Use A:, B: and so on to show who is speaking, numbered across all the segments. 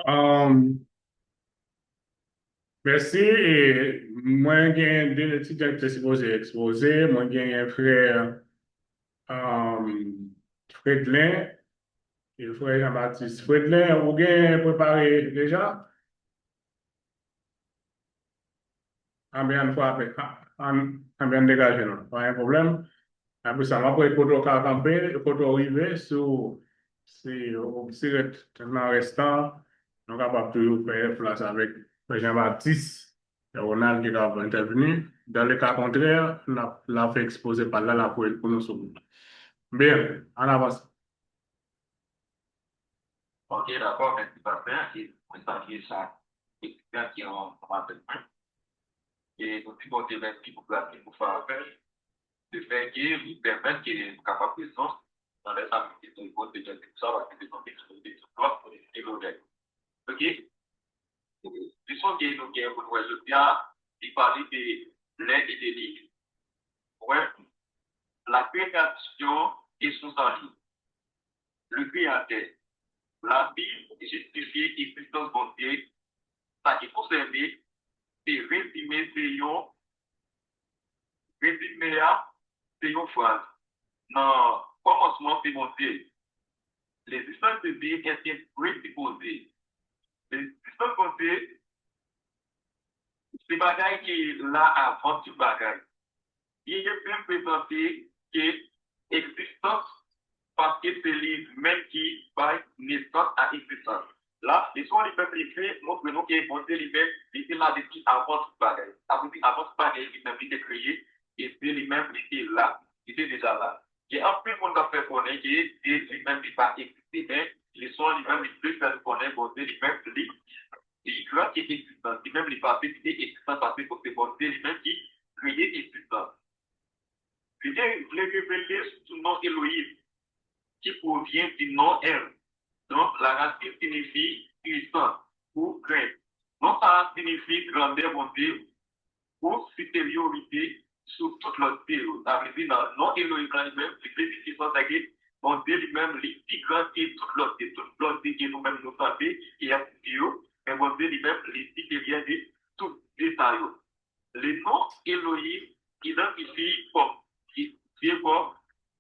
A: Um, merci. Et moi, j'ai deux étudiants qui sont supposés exposer. Moi, j'ai un frère Fredlin et le frère Jean-Baptiste. Fredlin, vous avez préparé déjà? On bien une fois après. On bien dégagé, non? Pas un problème. Après ça, après, quand on camper, quand on arrive sur, au tellement restant, on est capable de faire place avec Jean-Baptiste et Ronald qui va intervenir. Dans le cas contraire, la fait exposer par là, la pour nous sauver. Bien, en avance.
B: Ok, d'accord, merci parfait. Et vous saviez ça, et bien qui ont commencé. Et nous avons porté merci pour placer pour faire appel, de faire qui vous permettre qu'il est capable de présence dans les amis qui sont côté de tout ça, parce que c'est des choses qui sont là pour les développer. Ok? Ils sont qui nous qui pour nous bien, ils parlent de l'aide et des lits. Ouais, la création est sous en ligne. Le créateur, la Bible justifie l'existence bonté, ça qui concerne et résumer c'est une phrase. Dans le commencement, c'est monté. L'existence de Dieu est présupposée. L'existence de c'est bagaille qui est là avant tout bagaille. Il est bien présenté que l'existence parce que c'est lui-même qui va naissance à l'existence. Là, l'histoire du peuple fait montre nous que bon Dieu lui-même était là depuis avant tout bagaille. Avant tout bagaille, il était créé et Dieu lui-même était là, il était déjà là. Et en plus, on a fait connaître que Dieu lui-même n'est pas existé, mais l'histoire lui-même il peut faire connaître bon Dieu lui-même lui. Il croit qu'il est existant. Lui-même il pas fait existant parce que c'est bon Dieu lui-même qui créé existant. Puis Dieu voulait révéler son nom Elohim qui provient du nom El. Donc, la racine signifie puissant ou crainte. Non, ça signifie grandeur, bonté ou supériorité sur toute l'autre Dieu. Ça veut dire, dans non Elohim lui-même, c'est plus puissant que mon Dieu lui-même, il est plus grand que toute l'autre Dieu. Toute l'autre Dieu que nous-mêmes nous savons, qui est Dieu, mais mon Dieu lui-même, il est supérieur de tout détail. Le nom Elohim identifie comme, Dieu comme,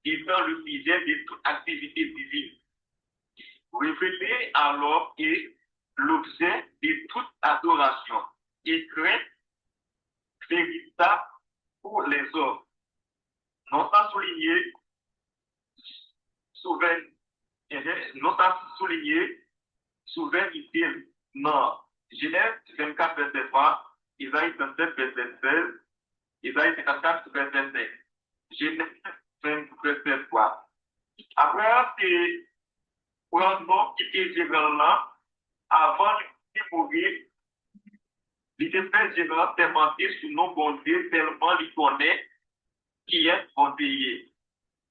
B: étant le sujet de toute activité divine. Révélé alors est l'objet de toute adoration et crainte véritable pour les hommes. Non pas souligné non pas souligné souveraineté. Non. Genèse 24, verset 3, Isaïe 37, verset 16, Isaïe 54, verset 5. Genèse 25, verset 3. Après, c'est prendre qui était là avant de mourir. Il était fait général démentir sur nos bontés tellement il connaît qui est bonté.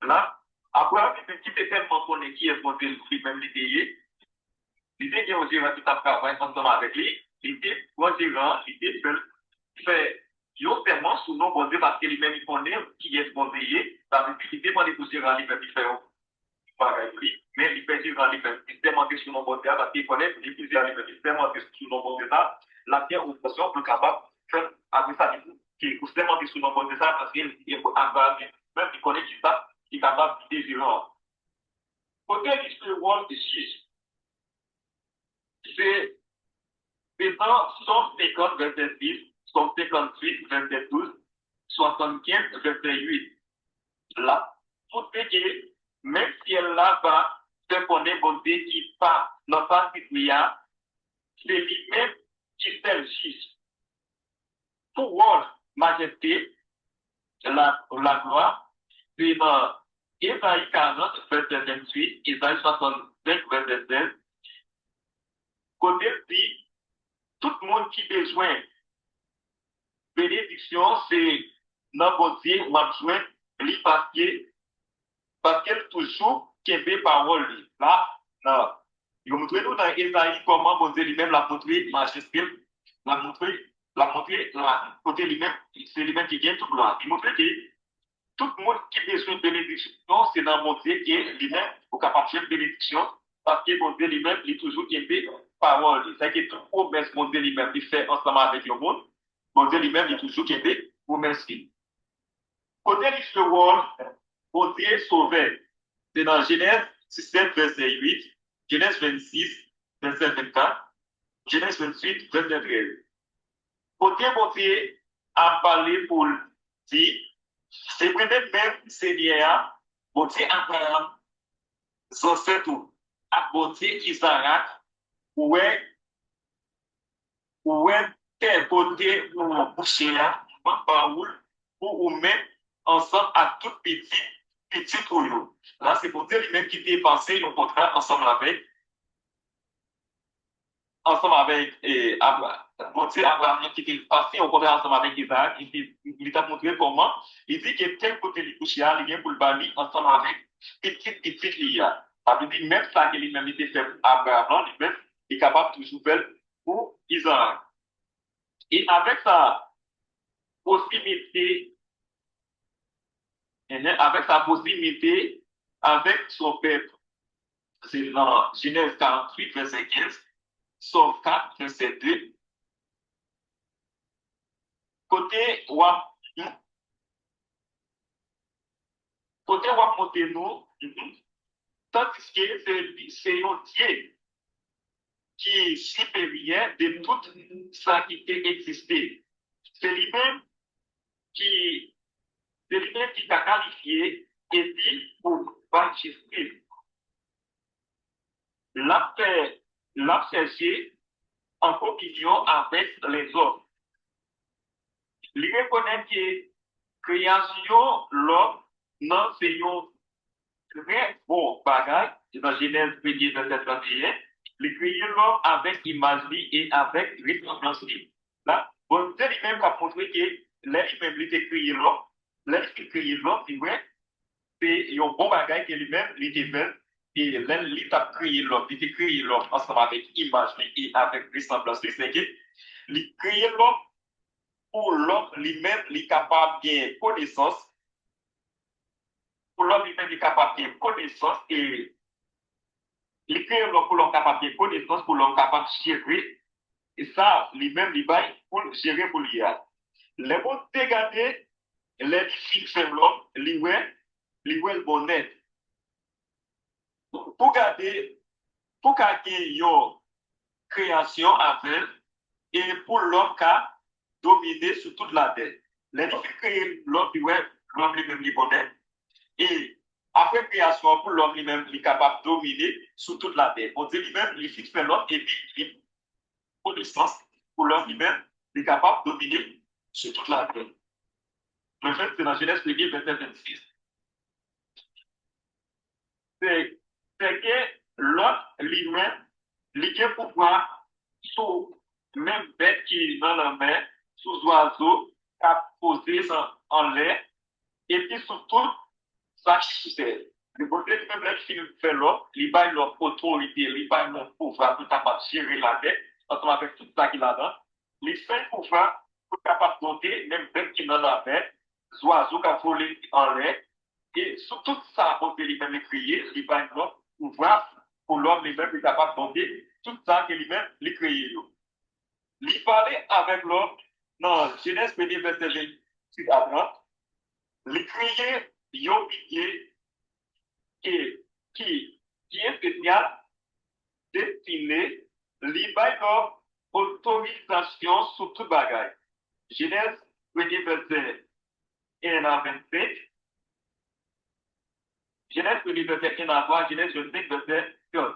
B: Là, après, il était tellement connaît qui est bonté, lui-même l'idée. L'idée qui est aussi qui a travaillé ensemble avec lui, l'idée, moi, il était fait tellement sur nos bontés parce que lui-même il connaît qui est bonté. Ça veut dire qu'il demande pour gérer lui-même, il fait pareil, mais il fait gérer lui-même, il demande sur nos bontés parce qu'il connaît, il peut gérer lui-même, il demande sur nos bontés. La pierre ou personne peut capable faire avec ça qui est justement qui sont dans le ça parce qu'il est capable même il connaît tout ça il est capable de désirer côté l'histoire de 6 c'est dans 150 verset 6 158 verset 12 75 verset 8 là pour que même si elle n'a pas fait connaître bonté qui pas n'a pas de c'est lui-même qui fait le 6 pouvoir, majesté, la gloire. Puis dans Ésaïe 40, verset 28, Ésaïe 65, verset 16, côté dit, tout le monde qui a besoin de bénédiction, c'est dans votre Dieu, on a besoin de parce qu'elle toujours qui est parole. Là, non. Il montre nous dans Ésaïe comment mon Dieu lui-même l'a montré, majesté, l'a montré, la côté lui-même, c'est lui-même qui vient tout gloire. Il montre que tout le monde qui a besoin de bénédiction, c'est dans mon Dieu qui est lui-même pour capable de bénédiction, parce que mon Dieu lui-même, il est toujours aimé parole, c'est que toute promesse, mon Dieu lui-même, il fait ensemble avec le monde, mon Dieu lui-même, il toujours qui est promesse. Côté l'histoire, mon Dieu sauvé. C'est dans Genèse 17, verset 8, Genèse 26, verset 24, Genèse 28, verset 13. Côté mon Dieu a parlé pour dire, c'est peut-être même Seigneur, mon Dieu Abraham, son tout, à mon Dieu Isaac, ouais, quel côté pour boucher là, pour mettre ensemble à tout petit trouillot. Là, c'est pour dire lui-même qui était passé le contrat ensemble avec Abraham. Mon Dieu, Abraham qui était passé au contrat ensemble avec Isaac, il t'a montré comment. Il dit que tel côté du coucher, il vient pour le bali ensemble avec petit lia. Ça veut dire même ça que lui-même était fait pour Abraham, lui-même est capable de toujours faire pour Isaac. Et avec sa possibilité, avec son peuple, c'est dans Genèse 48, verset 15, Somme 4, verset 2, côté wap monter nous, tandis que c'est un Dieu qui est supérieur de tout ça qui existé. C'est lui-même qui t'a qualifié et dit pour participer. L'a cherché en communion avec les hommes. Il reconnaît que création, l'homme, non, c'est un très bon bagage. Dans Genèse 1er, verset 31, il crée l'homme avec image et avec ressemblance. Là, bon Dieu lui-même a montré que lui-même, il a créé l'homme. Lorsqu'il a créé l'homme, c'est un bon bagage que lui-même, il a fait. Et il a créé l'homme. Il a créé l'homme ensemble avec image et avec ressemblance. C'est que il a créé l'homme pour l'homme lui-même, il est capable de connaissance. Pour l'homme lui-même, il est capable de connaissance et il crée l'homme pour l'homme capable de connaissance, pour l'homme capable de gérer. Et ça, lui-même, il va pour gérer pour l'IA. Les bons dégagés, les filles fait l'homme, le bonnet. Pour garder une création avec et pour l'homme qui a dominé sur toute la terre. Les filles créent l'homme, l'homme lui-même, le bonnet. Et après création, pour l'homme lui-même, il est capable de dominer sur toute la terre. On dit lui-même, il fixe l'homme et puis, pour distance, pour l'homme lui-même, il est capable de dominer sur toute la terre. Le fait, c'est dans Genèse 1, verset 26. C'est que l'homme lui-même, il a pouvoir sur même bête qui est dans la mer, sous oiseau, qui a posé en l'air, et puis surtout, ça c'est le côté de même qui fait l'autre, il va leur autorité, il va leur pouvoir pour capable gérer la tête, ensemble avec tout ça qu'il a dedans. Les cinq pouvoirs pour capable monter, même bête qui dans la tête, oiseaux qui a volé en l'air, et sur tout ça, pour lui-même crier, il va leur pouvoir pour l'homme lui-même est capable de monter, tout ça que lui-même les créé. Il parlait avec l'homme dans Genèse 1, verset 28 à 30, il criait, yon pitié, qui est spécial, destiné, l'Ibaïdor, autorisation sur tout bagage. Genèse 1, verset 1 à 27, Genèse 1, verset 1 à 3, Genèse 25, verset 15.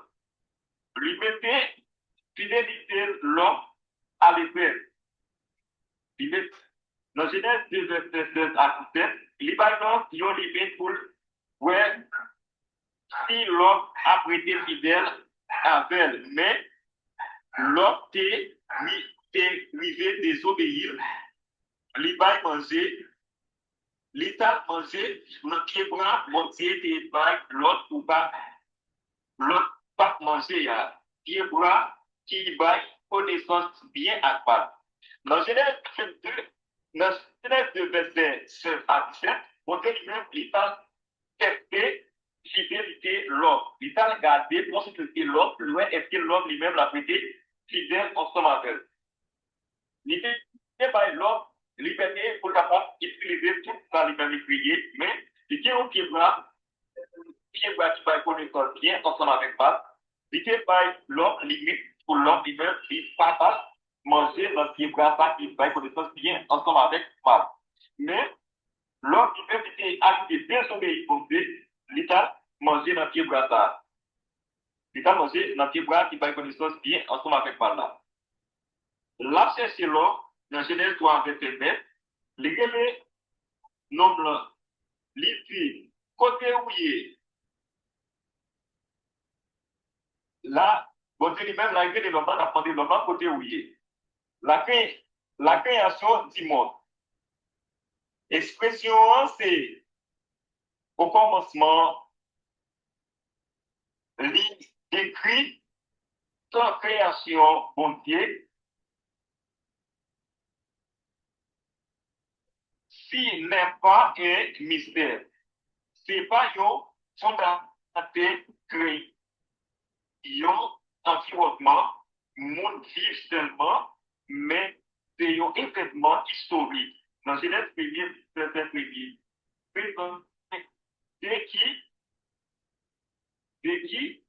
B: Lui mettait fidélité l'homme à l'épreuve. Dans Genèse 2, verset 16 à 17, l'Ibaïdor, yon libé pour, ouais, si l'homme a prêté fidèle à elle, mais l'homme t'est privé désobéir, l'Ibaï manger, l'État manger, notre bras, mon Dieu, t'es bail, l'autre ou pas manger, pied bras, qui bail, connaissance bien à part. Dans Genèse 22, dans Genèse 2, verset 16 à 17, mon Dieu lui-même, l'État testé fidélité l'homme. Il t'a regardé pour ce que l'homme, est-ce que l'homme lui-même l'a prêté fidèle ensemble avec elle. Il n'est pas l'homme, liberté pour capable d'utiliser tout ça, liberté prier, mais il y a un pied bras qui va connaître bien ensemble avec moi. Il n'est pas l'homme limite pour l'homme lui-même, il ne pas manger dans le pied bras qui va connaître bien ensemble avec moi. Mais l'homme qui fait activité désobéir pour Dieu, l'État manger dans le pied bras ça. L'État manger dans le pied bras qui va connaissance bien ensemble avec moi là. Là, c'est l'homme, dans Genèse 3, verset 9, les nombre, les côté où il est, là, bon Dieu lui-même, la grille de l'homme, a demandé l'homme côté où il est. La création du monde. Expression, c'est au commencement, décrit la création, bon Dieu, si n'est pas un mystère. C'est pas un fondamental créé. Un environnement, monde vivre seulement, mais c'est un événement historique. Dans Genèse 1er, verset 1er, de qui déclaration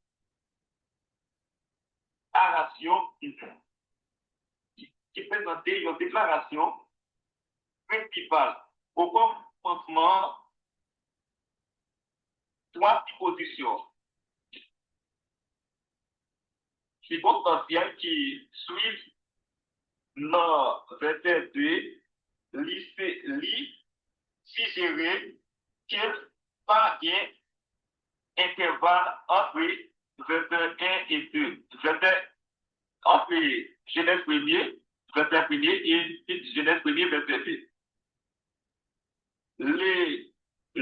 B: qui présentait une déclaration principale. Au commencement, trois dispositions circonstancielles qui suivent dans verset 2, suggérer qu'il pas bien intervalle entre verset 1 et 2. Verset entre Genèse 1er, verset 1er et Genèse 1er, verset 2.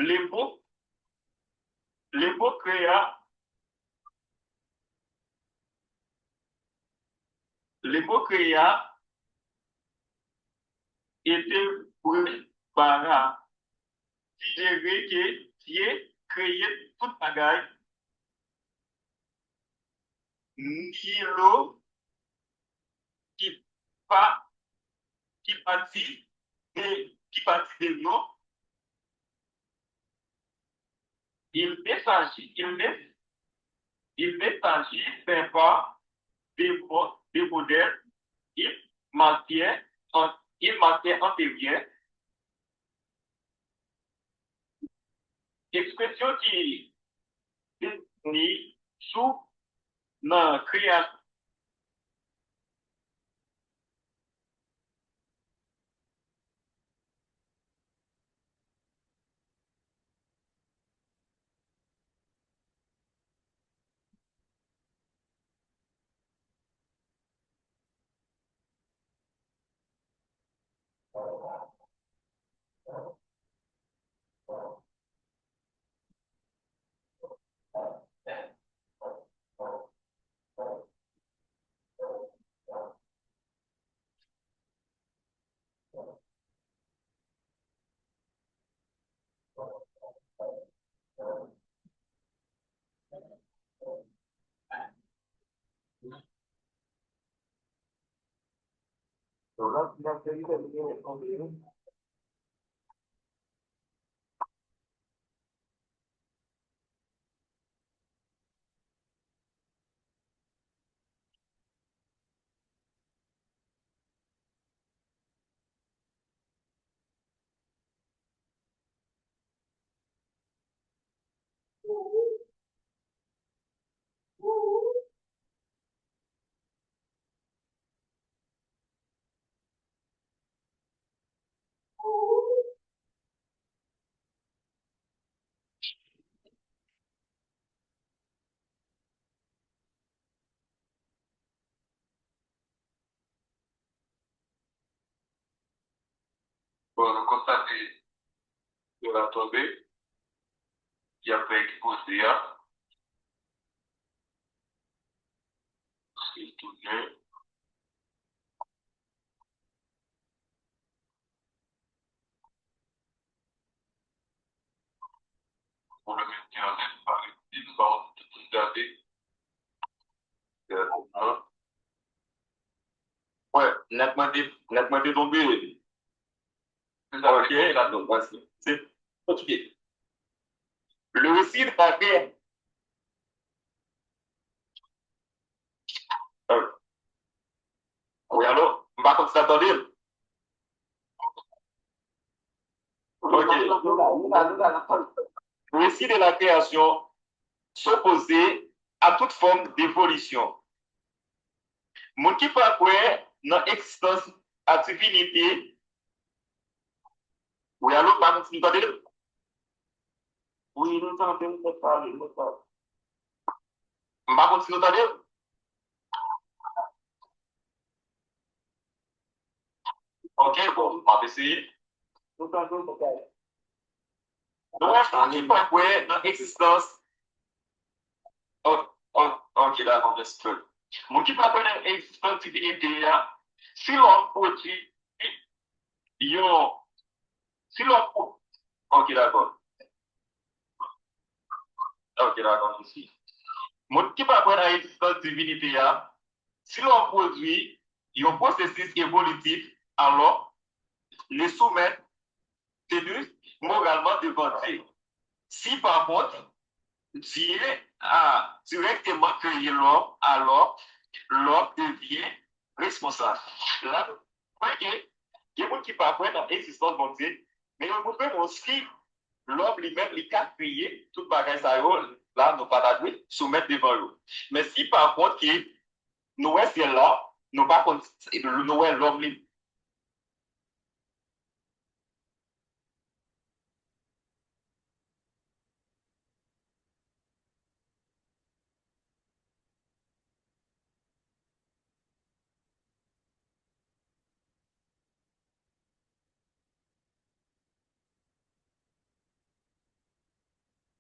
B: Les mots créa, étaient para suggérer que Dieu créait toute bagaille, ni l'eau qui partit de l'eau. Il ne s'agit pas de modèles, il maintient antérieure. Expression qui définit sous la création. Bon, on constate de la tombée, il y a pas exposé, c'est tout neuf. Pour le maintenir en Ouais, nettement tombé. Ok, d'accord, voici. C'est ok. Le récit de la guerre. Oui, alors, par contre, s'attendez. Ok. Le récit de la création s'opposait à toute forme d'évolution. Mon qui pas quoi dans l'existence à divinité. Oui, alors, par contre, s'attendez. Oui, nous entendons, nous parler, nous parler. Par contre, s'attendez. Ok, bon, on va essayer. Nous entendons, nous parler. Donc, on qui pas quoi dans l'existence. Oh, oh, ok, d'accord, merci. Mon qui pas quoi dans l'existence divinité, si l'on produit, yo, si l'on, ok, d'accord. Ok, d'accord, ici. Mon qui pas quoi dans l'existence divinité, si l'on produit un processus évolutif, alors les soumettre tenu moralement devant Dieu. Si par contre, Dieu a directement créé l'homme, alors l'homme devient responsable. Là, il y a des gens qui parlent dans l'existence de Dieu, mais on peut aussi l'homme lui-même, il a créé tout bagage ça, là, nous pas soumettre devant lui. Mais si par contre, nous c'est là, nous pas nous l'homme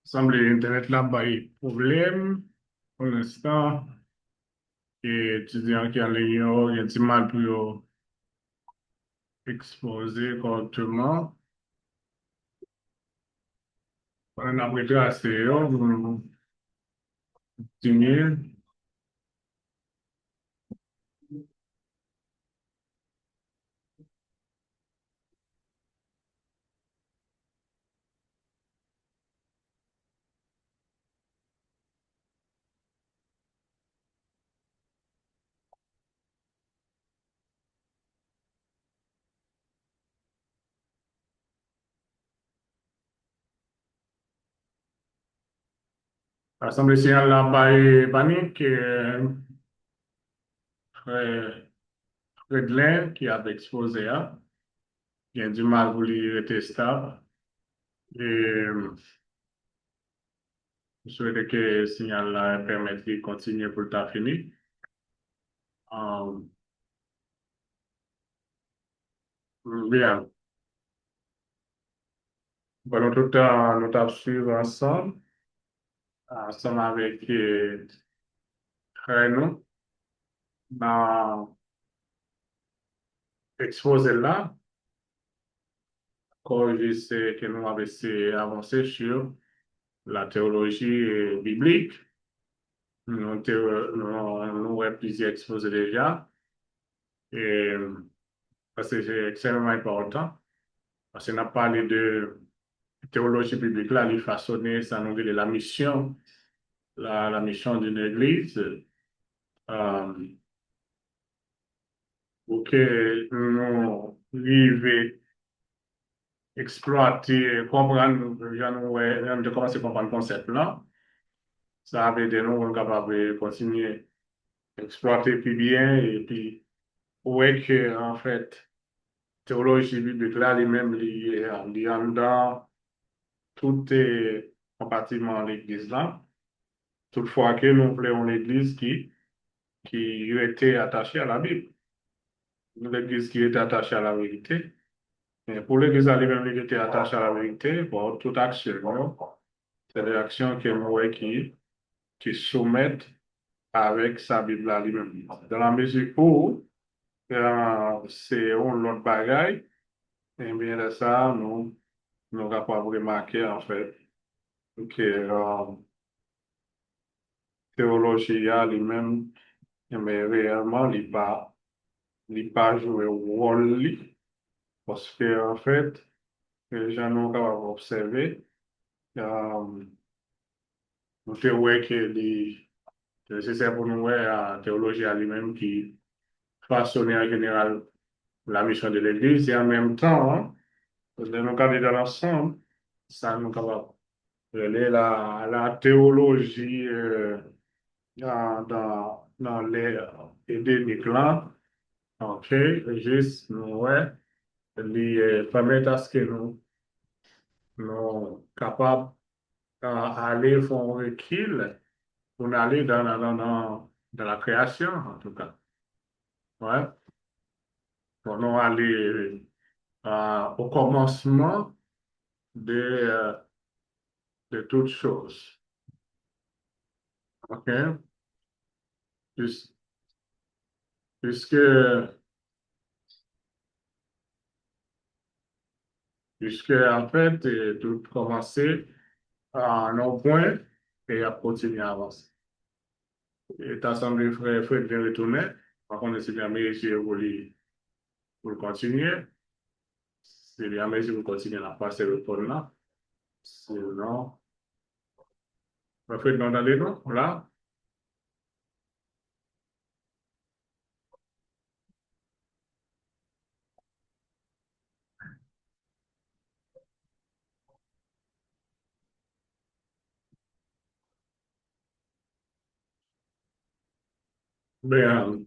A: Semble Internet là, bah, il y a problème. Pour l'instant, et étudiants qui en ligne, il y a du mal pour exposer correctement. On a pris assez, diminuer. Ça semble signal là, bah, panique, frère Fredlin qui a exposé, hein. Il y a du mal pour lui rester stable. Et je souhaite que le signal là permette de continuer pour le temps fini. Bien. Pendant tout le temps, nous t'avons suivi ensemble avec Renaud, dans l'exposé là, corriger ce que nous avons avancé sur la théologie biblique. Nous avons plusieurs exposés déjà, et parce que c'est extrêmement important, parce qu'on a parlé de théologie biblique là, il façonner, ça nous dit la mission, la mission d'une église. Euh, pour que nous arrivions exploiter, comprendre, de commencer à comprendre le concept là. Ça avait des nous capables de continuer à exploiter plus bien et puis, ouais que, en fait, théologie biblique là, lui-même, il est en dedans, tout est compartiment l'église là. Toutefois que nous voulons l'église qui était attachée à la Bible. L'église qui est attachée à la vérité. Et pour l'Église elle-même qui était attachée à la vérité, bon, toute action, c'est des actions que nous voyons qui soumettent avec sa Bible à lui-même. Dans la mesure où c'est un autre bagaille, et bien de ça, nous sommes capables de remarquer en fait que théologie a lui-même, mais réellement, il pas joué rôle li, parce que, en fait, les gens n'ont qu'à observer, euh, nous te ouais que c'est pour nous, ouais, la théologie a lui-même qui façonnait en général la mission de l'Église et en même temps, hein, de nous garder dans l'ensemble, ça nous capable. La théologie dans les édéniques là, ok, juste, ouais, les permettre à ce que nous capables d'aller faire un recul pour aller dans la création, en tout cas. Ouais, pour nous aller au commencement de toutes choses. OK? Puis- Puisque, puisque en fait, tout commencer à un point et à continuer à avancer. Et t'as semblé frère bien retourner. Par contre, c'est bien meilleur pour le continuer. C'est bien meilleur pour continuer à passer le pôle là. Sinon, frère, dans les noms, là. Ben,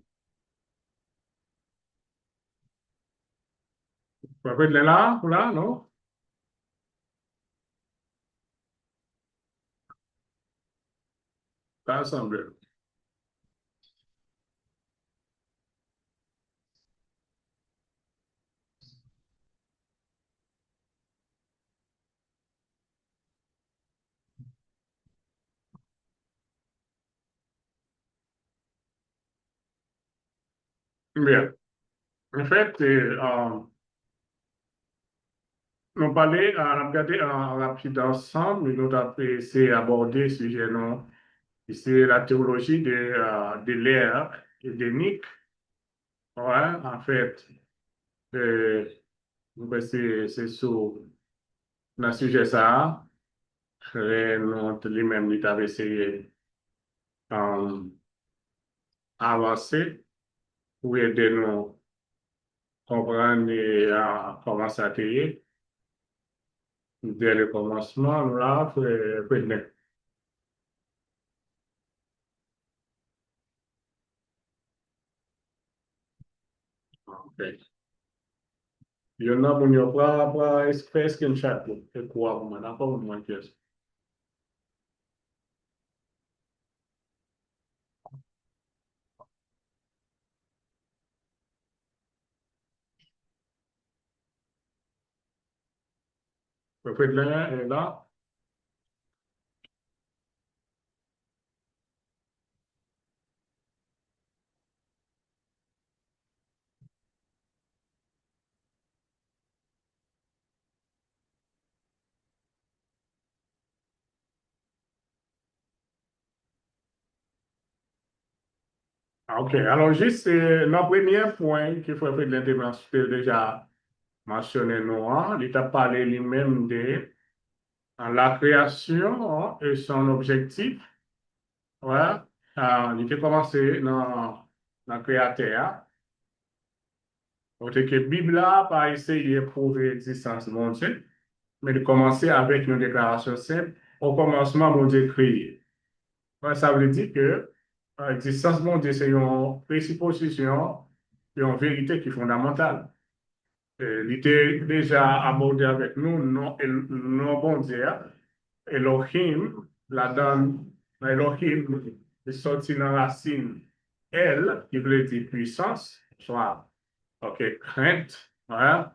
A: frère, là, non? Ça semble. Bien. En fait, nous parlait, on a regardé en rapide ensemble, nous avons essayé d'aborder ce sujet, non? C'est la théologie de l'ère édénique. Ouais, en fait, euh, ben, c'est sur le sujet ça, nous, lui-même, il avait essayé d'avancer pour aider nous comprendre comment ça a été dès le commencement, là, ok. Il y en a qui n'ont pas fait screenshot, et quoi, on n'a pas besoin de ça. Le fait de est là. Ah, ok, alors juste le premier point qu'il faut faire de l'intervention, déjà mentionné Noah, il a parlé lui-même de la création et son objectif. Ouais, il a commencé dans la créateur. Donc, que la Bible n'a pas essayé de prouver l'existence de mon Dieu, mais de commencer avec une déclaration simple. Au commencement, mon Dieu créé. Ouais, ça veut dire que l'existence de mon Dieu, c'est une présupposition, une vérité qui est fondamentale. Il était déjà abordé avec nous, non, non bon Dieu, Elohim, la donne, Elohim est sorti dans la racine, elle, qui veut dire puissance, soit, ok, crainte, voilà.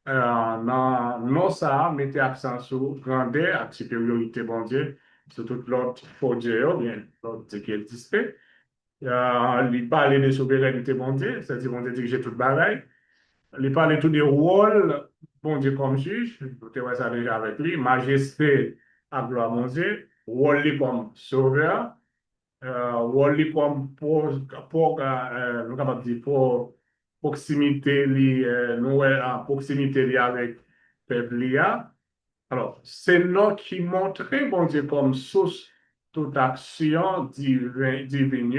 A: Non, ça, mettez accent sur grandeur, et supériorité, bon Dieu, sur tout l'autre faux Dieu, ou bien l'autre Dieu qui existe. Il parlait de souveraineté, bon Dieu, c'est-à-dire, bon Dieu dirigeait toute bagaille. Il parlait tout des rôles, bon Dieu comme juge, vous avez ça déjà avec lui, majesté à gloire, mon Dieu, rôle comme sauveur, rôle li comme nous capable dire pour proximité li nous en proximité li avec peuple li a. Alors, c'est nous qui montrent bon Dieu comme source toute action divine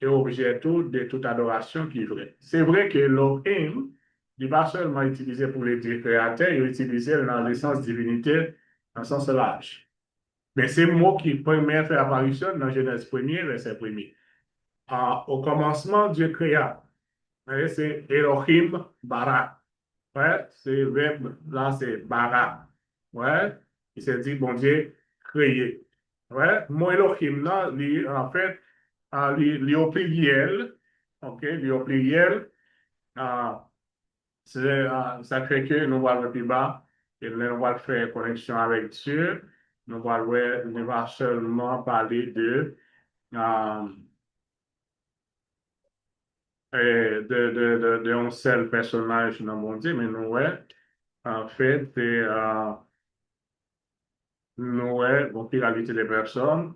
A: et objet tout de toute adoration qui est vraie. C'est vrai que l'Elohim n'est pas seulement utilisé pour les dieux créateurs, il est utilisé dans le sens divinité, dans le sens large. Mais c'est le mot qui premier fait apparition dans Genèse 1er, verset 1er. Au commencement, Dieu créa. C'est Elohim bara. Ouais, c'est le verbe, là, c'est bara. Ouais, il s'est dit, bon Dieu, créé. Ouais, mon Elohim, là, en fait, au pluriel, ok, au pluriel, euh, ça fait que nous allons le plus bas, et nous allons faire connexion avec Dieu. Nous allons seulement parler euh, de un seul personnage dans le monde, mais nous, ouais, en fait, nous, ouais, bon, pluralité des personnes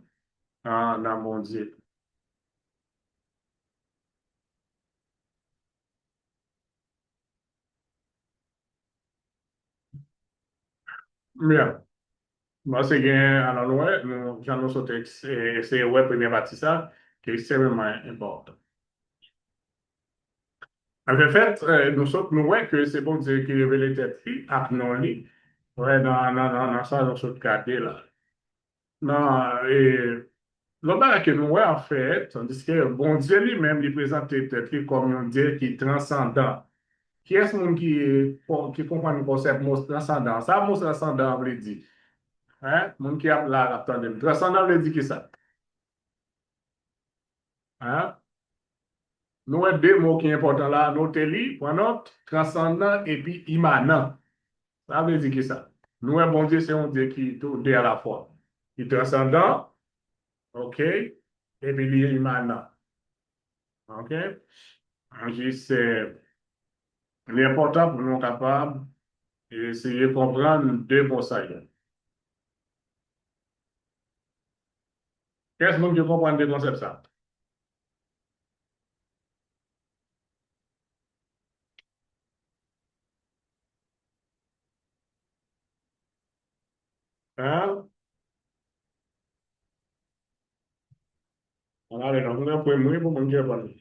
A: dans le monde. Bien. Moi, c'est bien, alors, ouais, j'en ai sauté, c'est, ouais, première partie, ça, qui est extrêmement important. En fait, nous autres, nous, ouais, que c'est bon Dieu qui révèle les têtes, à non, li, ouais, dans ça, nous autres, cadre, là. Non, et, le bagage que nous, ouais, en fait, tandis que bon Dieu lui-même, il présente les têtes comme un Dieu qui est transcendant. Qui est-ce monde qui comprend le concept mot transcendant? Ça, mot transcendant veut dire. Hein? Monde qui a là, attendez. Transcendant veut dire qui ça? Hein? Nous avons deux mots qui sont importants là. Notez-les, point note, transcendant et puis immanent. Ça veut dire qui ça? Nous, un bon Dieu, c'est un Dieu qui est tout deux à la fois. Il est transcendant, OK? Et puis il est immanent. OK? C'est l'important pour nous capables d'essayer de comprendre deux mots ça. Qu'est-ce que vous comprenez des concepts ça? Hein? Allez, donc, on a pour moi, pour mon Dieu, bon.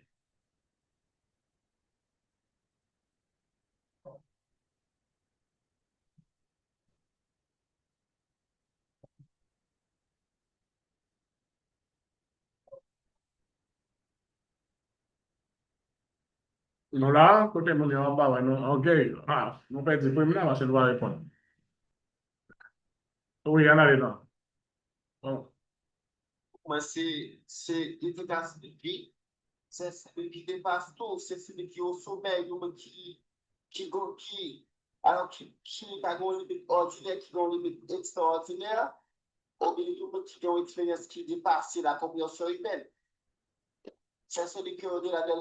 A: Nous là, côté mon Dieu, en bas, ouais, nous, OK. Ah, nous peut dire, pour moi, parce que nous va répondre. Oui, il y en a les là. Bon.
C: Moi, c'est l'efficacité de vie. C'est celui qui dépasse tout. C'est celui qui est au sommet, alors, qui n'est pas une limite ordinaire, qui a une limite extraordinaire, ou bien qui a une expérience qui dépasse la compréhension humaine. C'est celui qui est au-delà des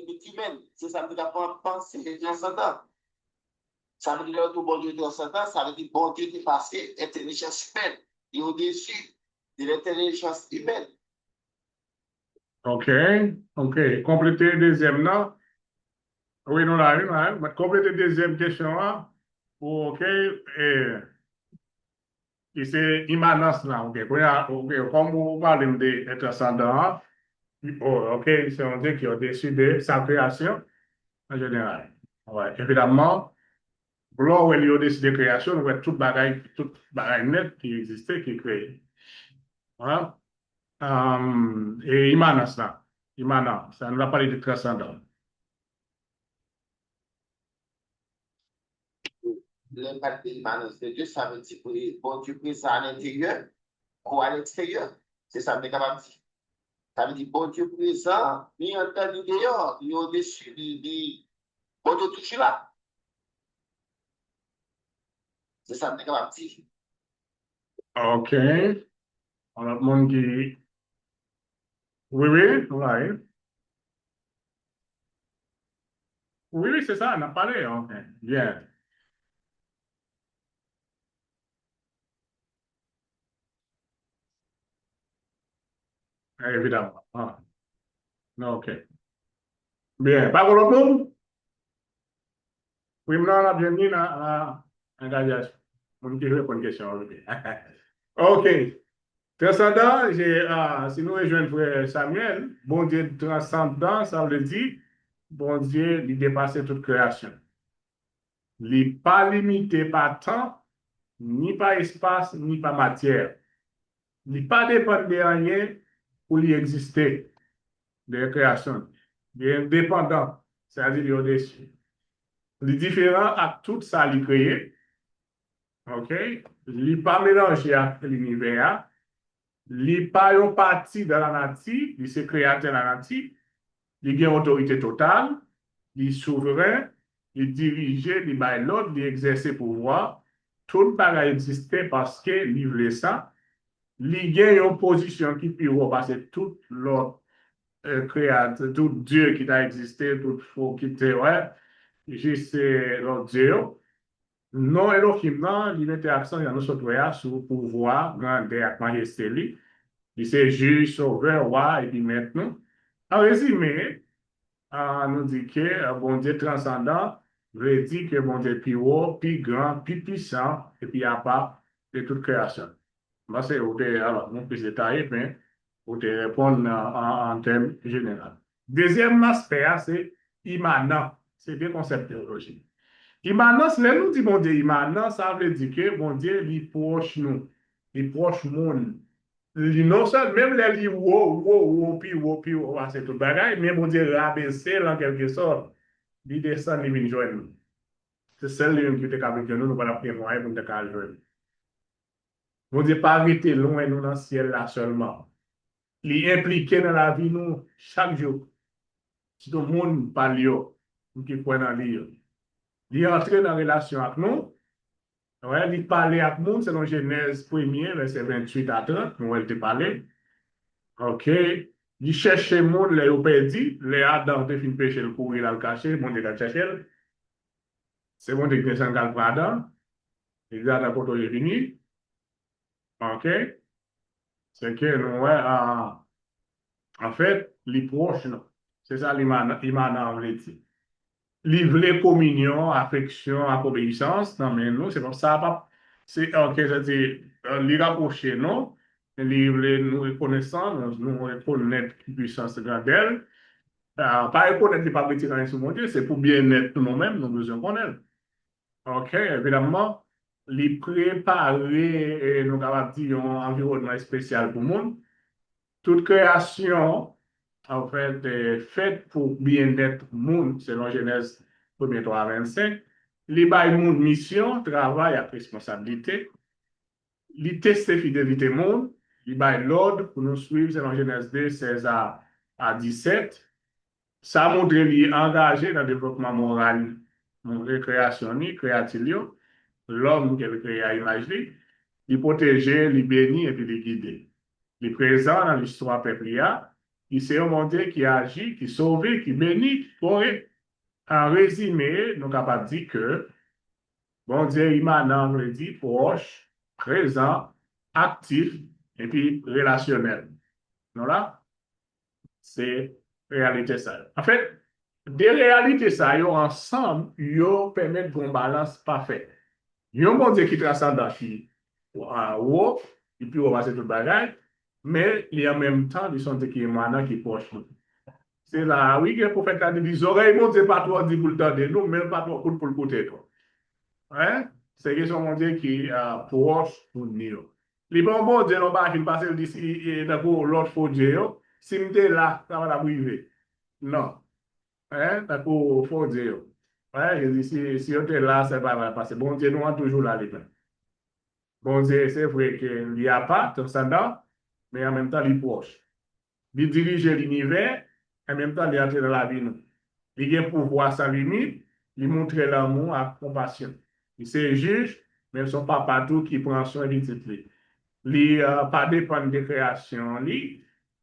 C: limites humaines. C'est ça que nous avons pensé transcendant. Ça veut dire que bon Dieu transcendant, ça veut dire bon Dieu dépassé l'intelligence humaine. Et au-dessus de l'intelligence humaine.
A: OK. OK. Compléter deuxième là. Oui, nous là, oui, là. Mais compléter deuxième question là. OK. Et c'est immanence là. OK. Comme vous parlez de transcendant, oh, OK, c'est un Dieu qui a décidé sa création en général. Ouais. Évidemment, là où il a décidé de création, on voit toute bagaille net qui existait, qui est créée. Voilà. Et immanence là. Immanent. Ça nous a parlé de transcendant.
C: L'impact de l'immanence de Dieu, ça veut dire que bon Dieu présent à l'intérieur ou à l'extérieur. C'est ça que je capable de dire. Ça veut dire bon Dieu présent, ni en temps ni dehors, ni au-dessus de bon Dieu toujours là. C'est ça que je capable de dire.
A: OK. On a le monde qui. Oui, oui, ouais. Oui, oui, c'est ça, on a parlé. OK. Bien. Évidemment. Ah, ok. Bien. Pas pour le monde? Oui, maintenant, on a bienvenue à l'engagement. On peut répondre à une question. Ok. Transcendant, si nous rejoignons frère Samuel, bon Dieu transcendant, ça veut dire, bon Dieu, il dépasse toute création. Il n'est pas limité par temps, ni par espace, ni par matière. Il n'est pas dépendant de rien pour y exister, de la création. Il est indépendant, c'est-à-dire il est au-dessus. Il est différent à tout ça qu'il créé, ok? Il n'est pas mélangé à l'univers, il n'est pas une partie de la nature, il est créateur de la nature, il a une autorité totale, il est souverain, il est dirigé, il a l'ordre, il exerce pouvoir. Tout ne peut pas exister parce qu'il voulait ça. Il a une position qui peut repasser tout l'autre créateur, tout Dieu qui a existé, tout faux qui était, ouais, juste l'autre Dieu. Non, Elohim, non, il mettait accent dans notre voyage sur le pouvoir, grandeur, majesté, il c'est juge, sauveur, roi, et puis maintenant. En résumé, nous dit que bon Dieu transcendant veut dire que bon Dieu plus haut, plus grand, plus puissant, et puis à part de toute création. Moi, c'est alors, non plus détaillé, mais pour te répondre en termes généraux. Deuxième aspect, c'est immanent. C'est bien concept théologique. Immanence, là, nous dit bon Dieu immanent, ça veut dire que bon Dieu, il est proche nous, il est proche monde. Non seulement, même les livres, puis wow, c'est tout bagaille, mais bon Dieu rabaissé en quelque sorte, il descend, il vient joindre nous. C'est celle qui était avec nous, nous, pas la première moyen pour nous joindre. Bon Dieu, pas arrêter loin nous dans le ciel là seulement. Il est impliqué dans la vie nous chaque jour. Si tout le monde parle, nous qui croit dans lui. Il est entré dans la relation avec nous. Ouais, il parlait avec nous, c'est dans Genèse 1er, verset 28 à 30, nous elle te parlé. OK. Il cherchait le monde, les perdu, les Adam te fin péché, le courir dans le caché, le monde est cherché. C'est bon de descendre dans le Adam. Il a d'abord est venu. OK. C'est que nous, ouais, en fait, les proches, non. C'est ça l'immanent, on veut dire. Livrer communion, affection, obéissance, non, mais nous, c'est comme ça, pas, c'est, ok, c'est-à-dire, les rapprocher, non, livrer nous reconnaissant, nous reconnaître la puissance grandelle, pas reconnaître les pas retirer sur mon Dieu, c'est pour bien-être nous-mêmes, nous besoin qu'on ait. Ok, évidemment, les préparer, et nous avons dit, un environnement spécial pour le monde. Toute création, en fait, est faite pour bien-être monde, selon Genèse 1er 3 à 25. Les bails monde mission, travail à responsabilité. Les tests fidélité monde, les bails l'ordre pour nous suivre, selon Genèse 2, 16 à 17. Ça montre les engagé dans le développement moral, la création, créatif, l'homme qui est créé à image, les protéger, les bénir et puis les guider. Les présents dans l'histoire peuplière, il c'est un monde qui agit, qui sauve, qui bénit. En résumé, nous sommes capables de dire que bon Dieu immanent veut dire proche, présent, actif et puis relationnel. Non là, c'est réalité ça. En fait, des réalités ça, yo ensemble, yo permettent une balance parfaite. Yon bon Dieu qui transcende qui en haut, et puis on va se tout le bagage, mais il y a en même temps, ils sont qui est maintenant qui est proche. C'est là, oui, que le prophète a dit, les oreilles, mon Dieu, pas trop dit pour le temps de nous, mais pas trop pour le côté. Hein? C'est que son mon Dieu qui est proche pour nous. Les bons bon Dieu, non pas qu'il passe d'ici, d'accord, l'autre faux Dieu, si m'te là, ça va la briver. Non. Hein? D'accord, faux Dieu. Ouais, je dis, si on était là, ça va passer. Bon Dieu, nous, on toujours là, les gars. Bon Dieu, c'est vrai qu'il n'y a pas transcendant, mais en même temps, il est proche. Il dirige l'univers, en même temps, il entre dans la vie. Il a un pouvoir sans limite, il montre l'amour à la compassion. Il se juge, mais ce ne sont pas partout qui prend soin de titre. Il ne pas dépendre de la création,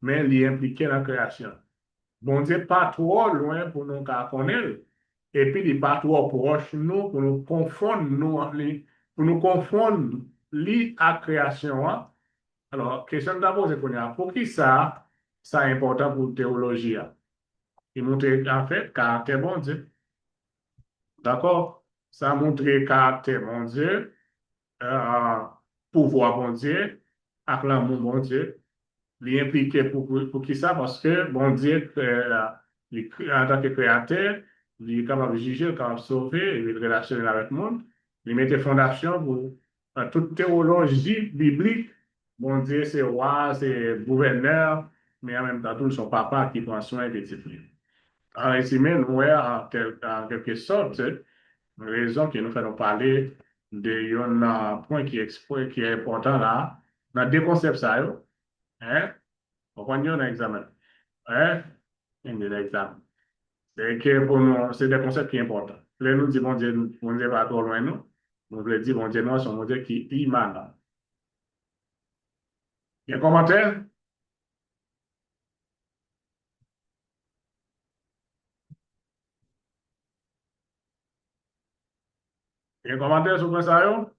A: mais il est impliqué dans la création. Bon Dieu, pas trop loin pour nous connaître, et puis il n'est pas trop proche de nous pour nous confondre, pour nous confondre à la création. Alors, question d'abord, c'est qu'on a pour qui ça, Ça est important pour la théologie. Il montre en fait caractère bon Dieu. D'accord? Ça montre caractère bon Dieu, euh, pouvoir bon Dieu, avec l'amour bon Dieu. Il est impliqué pour qui ça? Parce que bon Dieu, en tant que créateur, il est capable de juger, il est capable de sauver, il est relationnel avec le monde. Il met des fondations pour toute théologie biblique. Bon Dieu, c'est roi, c'est gouverneur, mais en même temps, tout son papa qui prend soin des petits frères. En résumé, nous voyons en quelque sorte raison qui nous fait nous parler de un point qui est important là, dans deux concepts ça, hein? On prend un examen, hein? Un examen. C'est que pour nous, c'est des concepts qui sont importants. Là, nous disons, bon Dieu va trop loin, nous. Nous voulons dire, bon Dieu, nous sommes un Dieu qui est immanent. Il y a un commentaire? Il y a un commentaire sur ça, yo?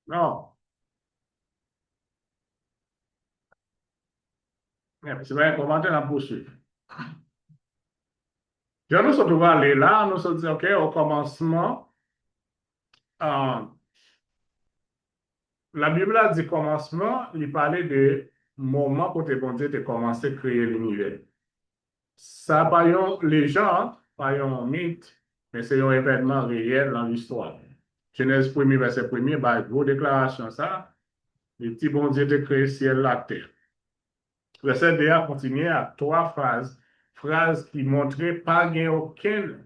A: Non. C'est pas un commentaire, on poursuit. Je nous sommes aller là, nous sommes dit, OK, au commencement, euh, la Bible a dit commencement, il parlait de moment où bon Dieu a commencé à créer l'univers. Ça, pas une légende, pas un mythe, mais c'est un événement réel dans l'histoire. Genèse 1er, verset 1er, bah, vos déclarations, ça, le petit bon Dieu a créé le ciel et la terre. Verset 2 a continué à trois phrases qui montraient pas qu'il n'y a aucun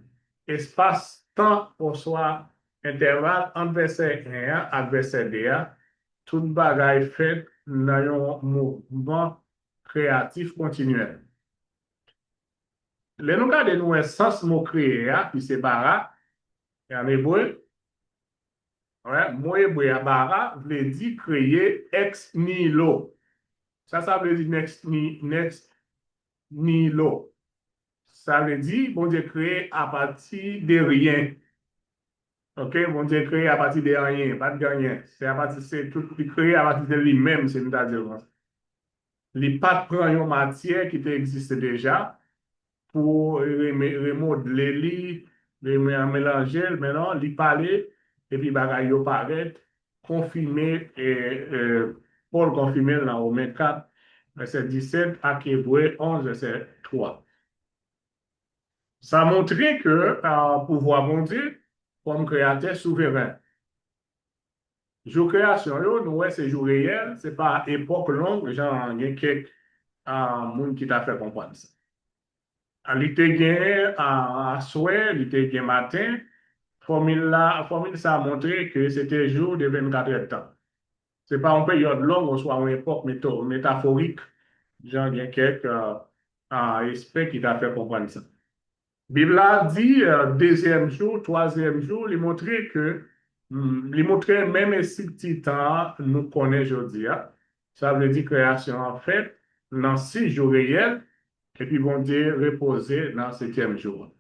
A: espace-temps pour soi intervalle entre verset 1 et verset 2. Tout bagaille fait dans un mouvement créatif continuel. Le nous regardons nous sens mot créé, puis c'est bara, et en hébreu, ouais, mot hébreu bara veut dire créer ex nihilo. Ça veut dire next nihilo. Ça veut dire, bon Dieu créé à partir de rien. OK, bon Dieu créé à partir de rien, pas de rien. C'est à partir, c'est tout créé à partir de lui-même, c'est-à-dire. Il n'est pas prend une matière qui existe déjà pour remodeler, mélanger, maintenant, il parlait, et puis bagaille yo paraît, confirmé, Paul confirmé dans Romains 4, verset 17, à Hébreux 11, verset 3. Ça a montré que pouvoir bon Dieu, comme créateur souverain. Jour création, nous, c'est jour réel, c'est pas époque longue, genre, il y a quelques monde qui t'a fait comprendre ça. Il était gagné à souhait, il était gagné matin, formule ça a montré que c'était jour de 24 heures de temps. Ce n'est pas une période longue, ou soit une époque métaphorique, genre, il y a quelques aspects qui t'a fait comprendre ça. Bible a dit deuxième jour, troisième jour, il montrait que, il montrait même si petit temps nous connaît aujourd'hui. Ça veut dire création en fait dans 6 jours réels, et puis bon Dieu reposer dans le 7e jour.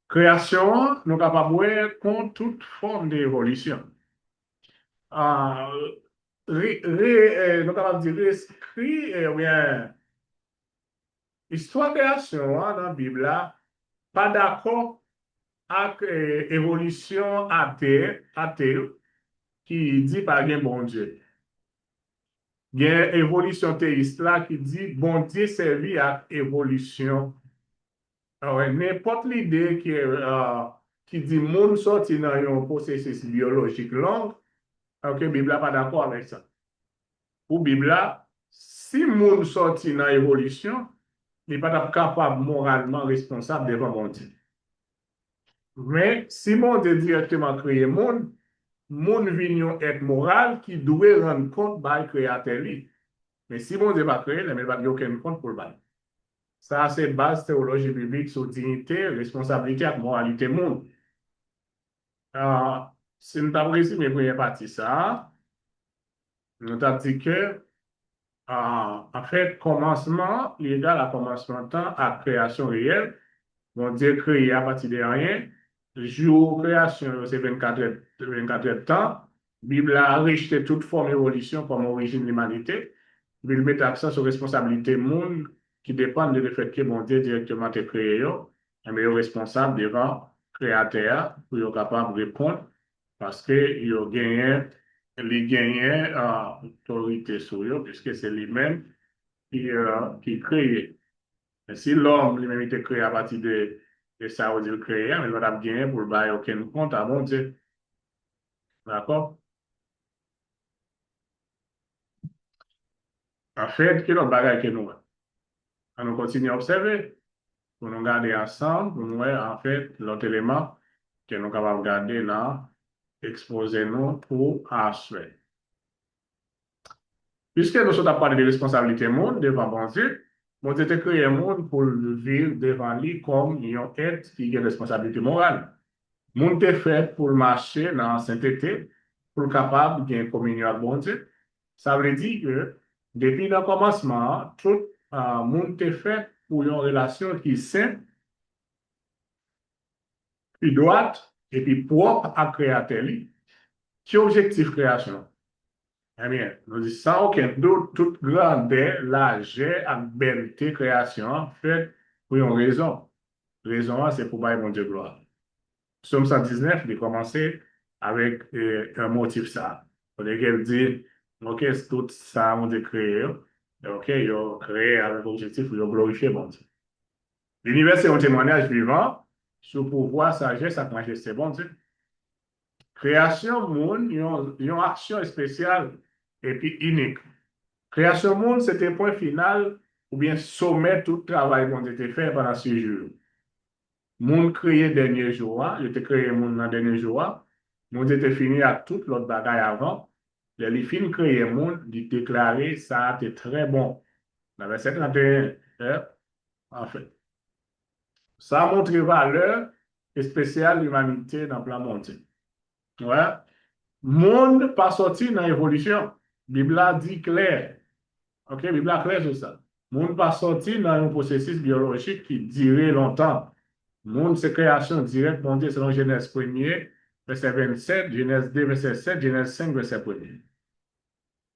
A: Création, nous sommes capables de voir contre toute forme d'évolution. Nous sommes capables de dire rescrit, bien, histoire création dans la Bible, là, pas d'accord avec évolution athée qui dit par bien bon Dieu. Il y a évolution théiste là qui dit bon Dieu servi à évolution. Alors, n'importe l'idée qui dit monde sorti dans un processus biologique long, ok, Bible n'est pas d'accord avec ça. Pour Bible, si monde sorti dans l'évolution, il n'est pas capable moralement responsable devant mon Dieu. Mais si mon Dieu directement créé monde, monde vient être moral qui doit rendre compte par le créateur. Mais si mon Dieu va créer, il ne va pas aucun compte pour le bail. Ça, c'est base théologie biblique sur dignité, responsabilité et moralité monde. Si nous avons résumé la première partie, ça, nous avons dit que, en fait, commencement, il est égal à commencement de temps à création réelle. Mon Dieu créé à partir de rien. Le jour de création, c'est 24 heures de temps. Bible a rejeté toute forme d'évolution comme origine de l'humanité. Bible met accent sur responsabilité monde qui dépend de le fait que mon Dieu directement te créé, mais est responsable devant créateur pour être capable de répondre parce que il gagne autorité sur eux puisque c'est lui-même qui crée. Mais si l'homme lui-même était créé à partir de ça, on dit le créé, mais il va pas gagner pour le bail aucun compte à mon Dieu. D'accord? En fait, quel autre bagage que nous? On nous continue à observer, pour nous garder ensemble, pour nous, en fait, l'autre élément que nous sommes capables de garder là, exposer nous pour achever. Puisque nous sommes à parler de responsabilité monde devant bon Dieu, bon Dieu a créé un monde pour le vivre devant lui comme un être qui a une responsabilité morale. Monde est fait pour marcher dans la sainteté, pour être capable de communion avec bon Dieu. Ça veut dire que depuis le commencement, tout le monde est fait pour une relation qui est saine, puis droite, et puis propre à créateur. Qui est objectif création? Eh bien, nous disons sans aucun doute, toute grandeur, largeur et belle création faite pour une raison. Raison, c'est pour bailler mon Dieu gloire. Psaume 119, il commencé avec un motif ça. Pour lequel dit, OK, c'est tout ça, on a créé. OK, il a créé avec l'objectif de glorifier mon Dieu. L'univers, c'est un témoignage vivant sur pouvoir, sagesse et majesté, bon Dieu. Création monde, une action spéciale et puis unique. Création monde, c'était un point final ou bien sommet tout travail qu'on a été fait pendant 6 jours. Monde créé dernier jour, il était créé monde dans dernier jour, monde était fini à toute l'autre bagaille avant. Les films créé monde, il déclaré ça a été très bon. Dans le verset 31, en fait. Ça a montré valeur spéciale de l'humanité dans le plan mondial. Ouais. Monde pas sorti dans l'évolution. Bible a dit clair. OK, Bible a clair sur ça. Monde pas sorti dans un processus biologique qui durait longtemps. Monde, c'est création directe, mon Dieu, selon Genèse 1er, verset 27, Genèse 2, verset 7, Genèse 5, verset 1er.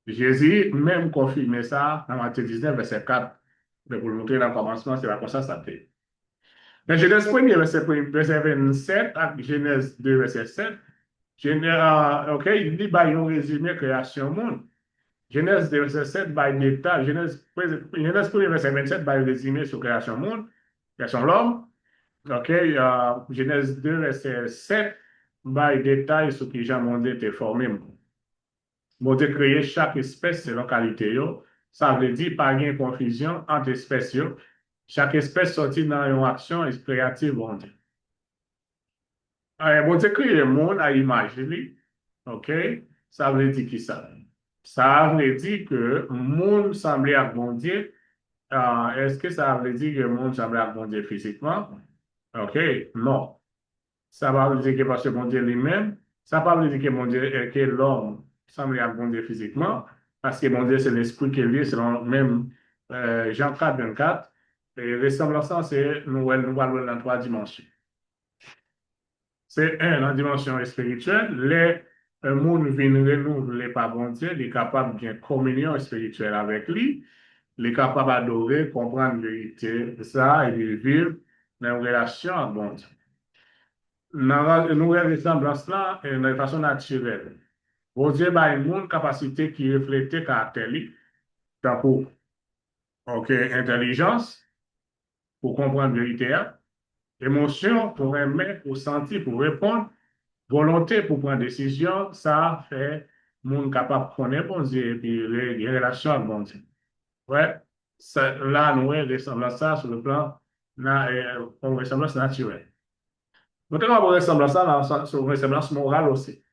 A: Jésus même confirmé ça dans Matthieu 19, verset 4. Mais pour le montrer dans le commencement, c'est pas comme ça fait. Dans Genèse 1er, verset 27, et Genèse 2, verset 7, OK, il dit, bah, il a résumé création monde. Genèse 2, verset 7, by détail. Genèse 1er, verset 27, by résumé sur création monde, création l'homme. OK, Genèse 2, verset 7, by détail sur qui Jean monde était formé. Bon, de créer chaque espèce selon qualité. Ça veut dire pas de confusion entre espèces. Chaque espèce sortit dans une action créative. Bon, Dieu créé le monde à image. OK, ça veut dire qui ça? Ça veut dire que le monde semblait à bon Dieu. Est-ce que ça veut dire que le monde semblait à bon Dieu physiquement? OK, non. Ça veut dire que parce que bon Dieu lui-même, ça ne veut pas dire que mon Dieu, que l'homme semble à bon Dieu physiquement, parce que mon Dieu, c'est l'esprit qui est lié, selon même Jean 4, 24. Et ressemblance, c'est nous allons dans 3 dimensions. C'est un, la dimension spirituelle, le monde vient renouveler par bon Dieu, il est capable de communion spirituelle avec lui, il est capable d'adorer, comprendre la vérité, ça, et de vivre dans une relation avec bon Dieu. Nous ressemblons cela de façon naturelle. Bon Dieu a une capacité qui reflète le caractère, pour intelligence, pour comprendre la vérité, émotion, pour aimer, pour sentir, pour répondre, volonté pour prendre décision, ça fait monde capable de connaître bon Dieu et puis les relations avec bon Dieu. Ouais, là, nous ressemblons ça sur le plan, on ressemblance naturelle. Nous avons ressemblance ça sur une ressemblance morale aussi.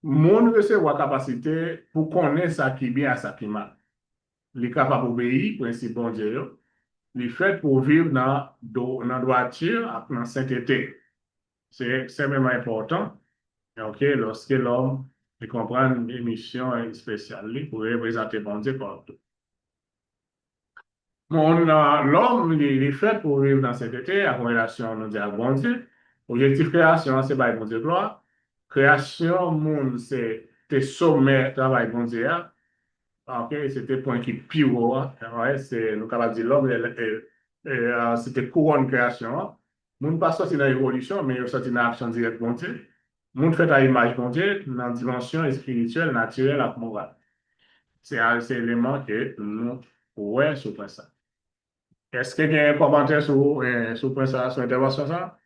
A: Monde recevoir capacité pour connaître ça qui est bien et ça qui est mal. Il est capable d'obéir, principe bon Dieu. Il est fait pour vivre dans la droiture, dans la sainteté. C'est extrêmement important. OK, lorsque l'homme comprend une mission spéciale pour représenter bon Dieu partout. L'homme, il est fait pour vivre dans cette été, en relation nous dit, à bon Dieu. Objectif création, c'est par bon Dieu gloire. création, monde, c'est sommet travail bon Dieu. Ok, c'était point qui pire, hein. Ouais, c'est, nous capable de dire l'homme, c'était couronne création, hein. Monde pas sorti dans l'évolution, mais il sorti dans l'action directe bon Dieu. Monde fait à l'image bon Dieu, dans la dimension spirituelle, naturelle, et morale. C'est l'élément que nous, ouais, sur point ça. Est-ce qu'il y a un commentaire sur point ça, sur l'intervention ça?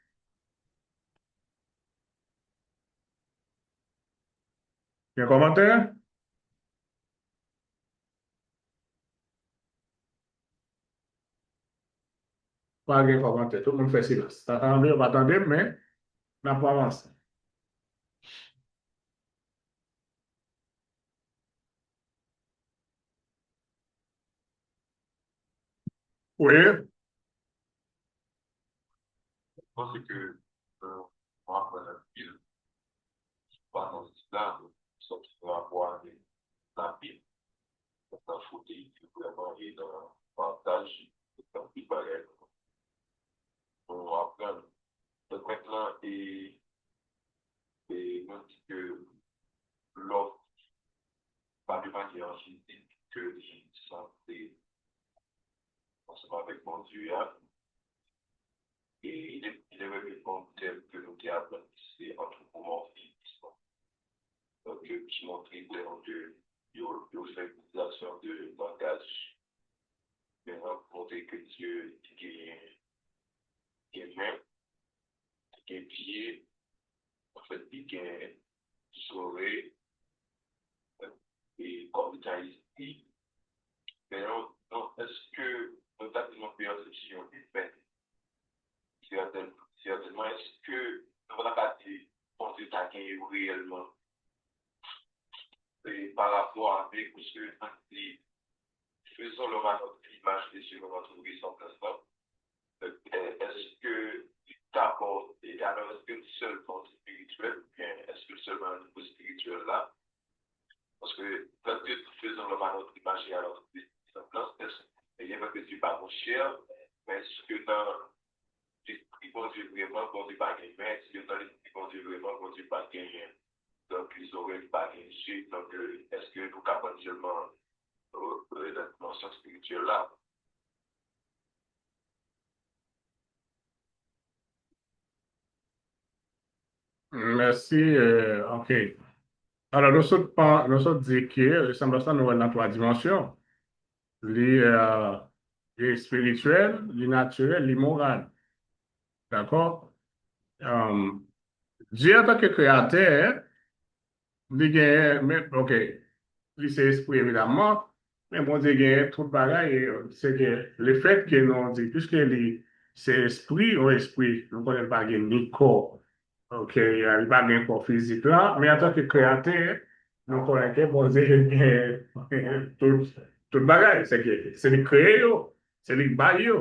A: Il y a un commentaire? Pas de commentaire, tout le monde fait silence. T'attendez, on va attendre, mais on n'a pas avancé. Oui,
B: Je pense que, moi, après la ville, pas dans l'islam, sauf par rapport à la Bible, dans le foot, vraiment, et dans le partage, dans le bagage, on va apprendre. Donc maintenant, et on dit que l'homme, pas de manière physique, que les santé, ensemble avec mon Dieu, hein, et il est vraiment tel que nous avons, c'est anthropomorphisme. Donc, qui montre clairement que il fait une action de langage, maintenant, pour montrer que Dieu est même, qui est pied, en fait, qui est sauvé, et comme il a dit, mais non, est-ce que nous avons une perception humaine? Certainement, est-ce que nous n'avons pas dit, on s'est gagné réellement par rapport avec ce que faisons le à notre image et sur notre ressemblance? Est-ce que d'abord, et alors est-ce que seulement spirituel, ou bien est-ce que seulement un niveau spirituel là? Parce que quand nous faisons le à notre image et à notre ressemblance, il y a que tu pas mon cher, mais est-ce que dans l'esprit bon Dieu vraiment, bon Dieu pas gagné, mais est-ce que dans l'esprit bon Dieu vraiment, bon Dieu pas gagné? Donc, ils auraient pas gagné. Donc, est-ce que nous capables seulement de la dimension spirituelle là?
A: merci. OK. Alors, nous autres dit que le semblance nous est dans trois dimensions. Les spirituel, les naturel, les moral. D'accord? Dieu en tant que créateur, il gagne, mais, OK, lui c'est esprit évidemment, mais bon Dieu gagne tout bagaille, c'est que le fait que nous dit, puisque c'est esprit ou esprit, nous ne connaissons pas ni corps. OK, il n'y a pas de corps physique là, mais en tant que créateur, nous connaissons que bon Dieu gagne tout bagaille, c'est lui créer, c'est lui bailler.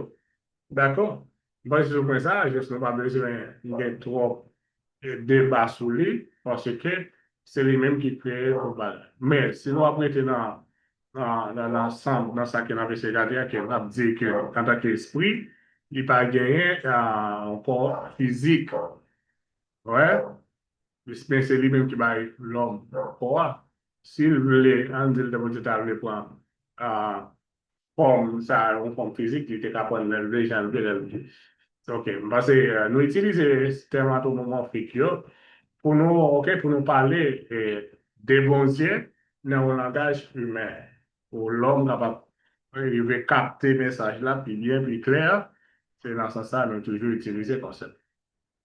A: D'accord? Moi, je comprends ça, je n'ai pas besoin de trop débat sur lui, parce que c'est lui-même qui crée le bagage. Mais si nous après dans l'ensemble, dans ça qu'on avait regardé, qu'on a dit que en tant qu'esprit, il n'a pas gagné un corps physique. Ouais? Mais c'est lui-même qui va l'homme. Pourquoi? S'il voulait, on dit le Dieu voulait prendre forme, ça, une forme physique, il était capable de lever, j'enlever. OK, parce que nous utilisons ce terme anthropomorphique yo, pour nous, OK, pour nous parler des bons dieux dans un langage humain. Pour l'homme capable de capter le message là, puis bien, plus clair, c'est dans ce sens-là nous toujours utilisé le concept.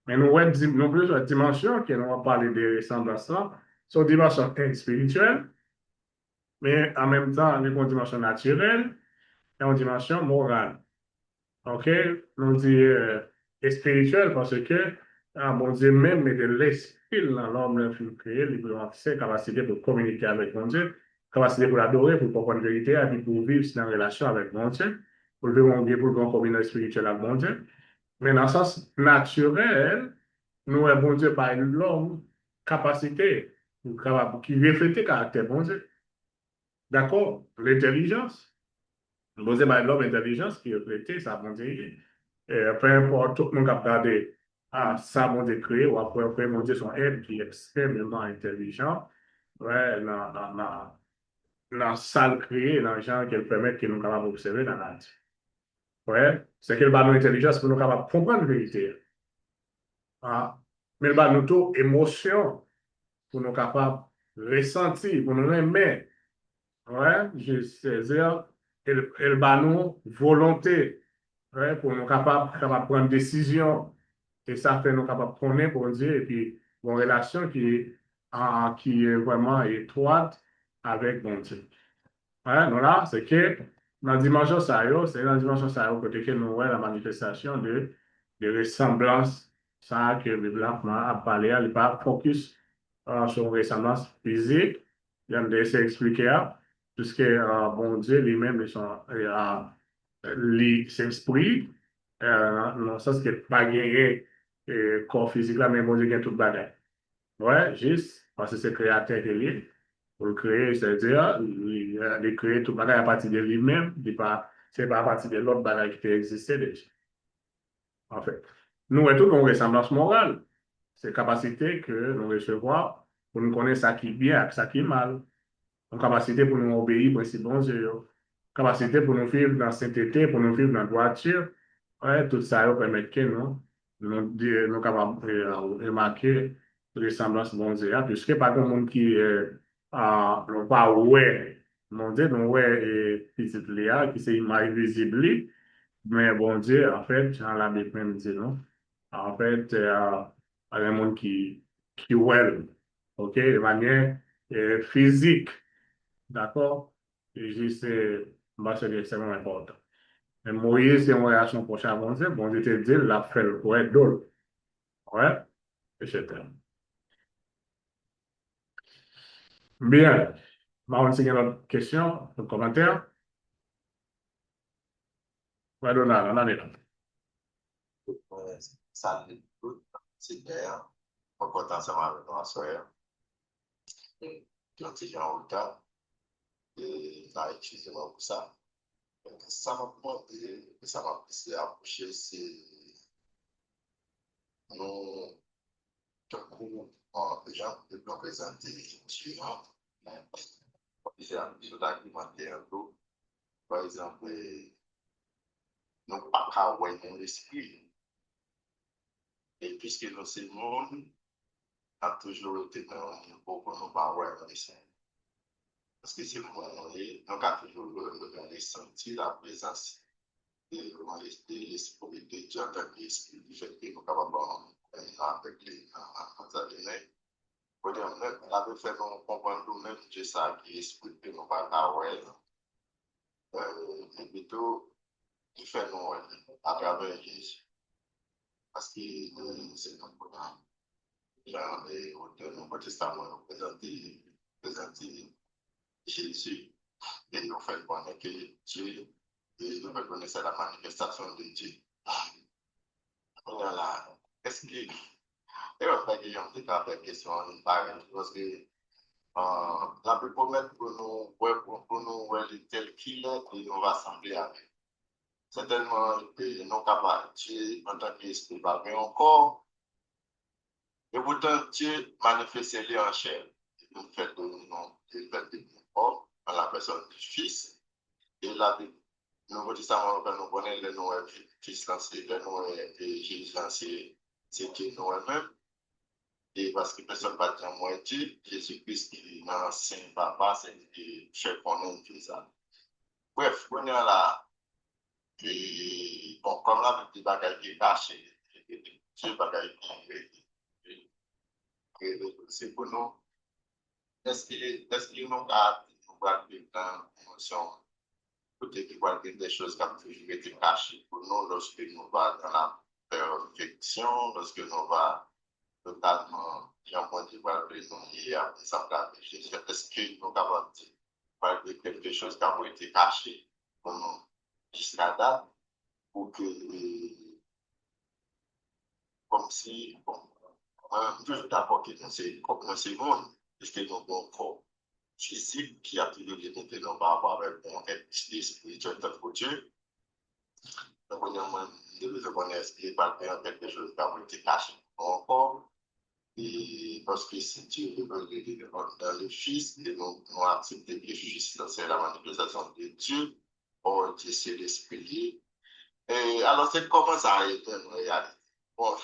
A: Mais nous avons plusieurs dimensions, que nous va parler de ressemblances là, sur dimension spirituelle, mais en même temps, nous avons une dimension naturelle et une dimension morale. OK? On dit spirituel parce que, bon Dieu même met de l'esprit dans l'homme, le fut créé, il peut avoir cette capacité pour communiquer avec mon Dieu, capacité pour l'adorer, pour comprendre la vérité, et puis pour vivre dans une relation avec mon Dieu, pour le mon Dieu, pour le communion spirituelle avec mon Dieu. Mais dans le sens naturel, nous, bon Dieu, par l'homme, capacité, qui reflète le caractère bon Dieu. D'accord? L'intelligence. Bon Dieu, par l'homme, intelligence qui reflète sa bonté. Peu importe, tout le monde a regardé ça, mon Dieu créé, ou après, mon Dieu, son être qui est extrêmement intelligent, ouais, dans salle créée, dans le genre qu'elle permet que nous capables d'observer dans la nature. Ouais, c'est qu'elle va nous intelligence pour nous capables de comprendre la vérité. Ah, mais elle va nous tout émotion pour nous capables de ressentir, pour nous aimer. Ouais, je sais dire, elle va nous volonté, ouais, pour nous capables de prendre décision. Et ça fait nous capables de connaître pour Dieu et puis une relation qui est vraiment étroite avec mon Dieu. Ouais, donc là, c'est que dans la dimension ça, c'est dans la dimension ça, côté que nous voyons la manifestation de ressemblance, ça que le blanc a parlé, il n'est pas focus sur une ressemblance physique, il a essayé d'expliquer, puisque bon Dieu lui-même, c'est esprit, dans le sens qu'il n'a pas gagné corps physique là, mais bon Dieu gagne tout le bagage. Ouais, juste parce que c'est créateur de lui. Pour le créer, c'est-à-dire, il créer tout le bagage à partir de lui-même, c'est pas à partir de l'autre bagage qui existait déjà. En fait, nous avons toute une ressemblance morale. C'est capacité que nous recevons pour nous connaître ça qui est bien et ça qui est mal. Une capacité pour nous obéir pour ces bons Dieu. Capacité pour nous vivre dans la sainteté, pour nous vivre dans la droiture. Ouais, tout ça permet que nous capables de remarquer la ressemblance de bon Dieu. Puisque pas de monde qui n'ont pas ouais, mon Dieu, non ouais, et petit Léa, qui c'est image visible, mais bon Dieu, en fait, dans la Bible même dit non. En fait, il y a un monde qui ouais, ok, de manière physique. D'accord? Et juste, c'est extrêmement important. Mais Moïse, c'est une réaction prochaine à Dieu. Bon Dieu te dit, l'a fait le poète d'eau. Ouais, etc. Bien. On a une autre question, un commentaire. Ouais, Donald, on en est là.
D: Salut tout, c'est bien. On compte ensemble avec nos soeurs. Quand ils ont le temps, et là, excusez-moi pour ça. Ça m'a demandé, ça m'a poussé à approcher, c'est nous, déjà, de nous présenter différents argumentaires. Par exemple, nous pas qu'à voir mon esprit. Et puisque nous, c'est le monde, a toujours été dans un niveau pour nous pas voir mon esprit. Parce que c'est moi, donc a toujours ressenti la présence de l'esprit de Dieu en tant qu'esprit, du fait que nous sommes capables avec les années. On avait fait nous comprendre nous-mêmes que ça qui est esprit que nous pas avoir. Et plutôt, il fait nous à travers Jésus. Parce que c'est notre programme. Genre, au Nouveau Testament, nous présenter Jésus. Et nous fait connaître que Dieu, et nous fait connaître la manifestation de Dieu. Voilà. Est-ce que, et on fait qu'il y a une question parce que la plus promettre pour nous, tel qu'il est, et nous va sembler avec. Certainement, nous sommes capables, Dieu, en tant qu'esprit, va bien encore. Et pourtant, Dieu manifeste les en chair. Il nous fait de nous hommes, dans la personne du Fils. Et la Bible, nous disons que nous connaissons le nom de Fils lancé, le nom de Jésus lancé, c'est Dieu nous-mêmes. Et parce que personne ne va dire moi Dieu, Jésus-Christ qui est dans Saint Papa, c'est chef qu'on a fait ça. Bref, on est là. Et bon, comme la Bible bagaille qui est caché, Dieu bagaille qui est c'est pour nous. Est-ce qu'il nous a vivre dans l'émotion? Peut-être qu'il va y avoir des choses qui ont toujours été cachées pour nous lorsque nous allons dans la perfection, lorsque nous allons totalement, Jean-Paul va présenter à exemple avec Jésus. Est-ce que nous avons dit quelque chose qui a été caché pour nous jusqu'à date, ou que, comme si, bon, je suis d'accord que c'est monde, puisque nous avons un corps physique qui a toujours été par rapport avec un esprit spirituel de Dieu. Donc, de besoin qu'on est pas faire quelque chose qui a été caché encore. Et parce que si tu veux dans le Fils, et nous accepter que le Fils, c'est la manifestation de Dieu, or Dieu c'est l'Esprit. Et alors, c'est comment ça a été en réalité? Bon,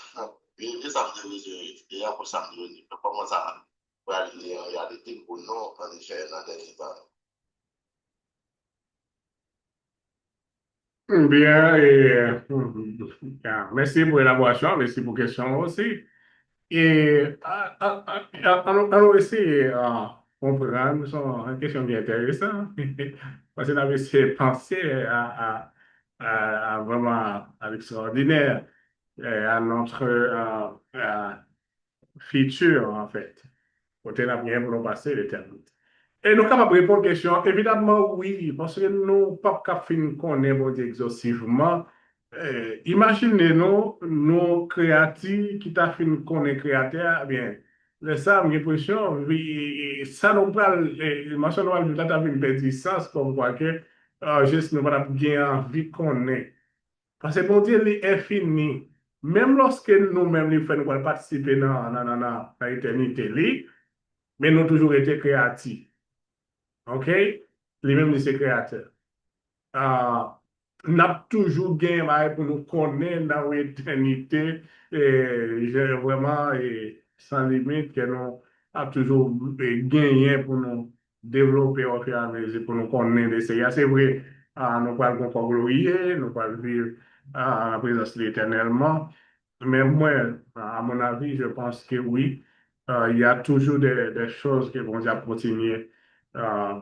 D: et ça me dit, et après ça me dit, comment ça va aller en réalité pour nous, en effet, dans des temps.
A: Bien, et bien, merci pour l'élaboration, merci pour la question aussi. Et on va essayer de comprendre, c'est une question bien intéressante, parce qu'on avait essayé de penser à vraiment à l'extraordinaire, à notre futur, en fait. Côté l'avenir pour nous passer l'éternité. Et nous sommes capables de répondre à la question. Évidemment, oui, parce que nous ne pouvons pas finir connaître exhaustivement. Imaginez-nous, nos créatifs qui t'a fini connaître créateur, eh bien, ça, j'ai l'impression, oui, ça nous parle, mention nous va une perdre sens, comme quoi que, juste nous pas bien envie de connaître. Parce que bon Dieu, il est infini. Même lorsque nous-mêmes, les faits, nous allons participer dans l'éternité, mais nous avons toujours été créatifs. OK? Lui-même, c'est créateur. Nous avons toujours gagné pour nous connaître dans l'éternité, et vraiment, et sans limite, que nous avons toujours gagné pour nous développer au fur et à mesure, pour nous connaître. C'est vrai, nous pouvons encore glorifier, nous pouvons vivre en la présence de l'éternellement. Mais moi, à mon avis, je pense que oui, il y a toujours des choses qui vont continuer euh,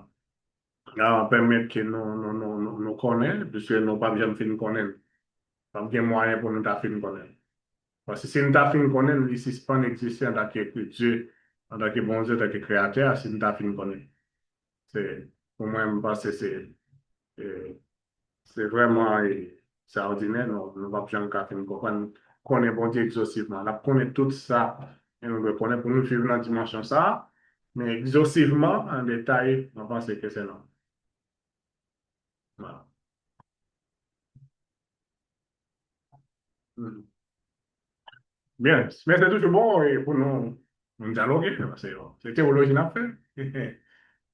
A: permettre que nous connaissions, puisque nous pas bien fin connaître, pas bien moyen pour nous ta fin connaître. Parce que si nous ta fin connaître, il suspend exister en tant que Dieu, en tant que bon Dieu, en tant que créateur, si nous ta fin connaître. C'est, pour moi, je pense que euh, c'est vraiment extraordinaire, nous ne pouvons pas bien comprendre, connaître bon Dieu exhaustivement. Là, connaître tout ça, et nous le connaître pour nous vivre dans la dimension ça, mais exhaustivement, en détail, je pense que c'est non. Voilà. Mhm. Bien, mais c'est toujours bon pour nous dialoguer, parce que c'est théologie n'a fait.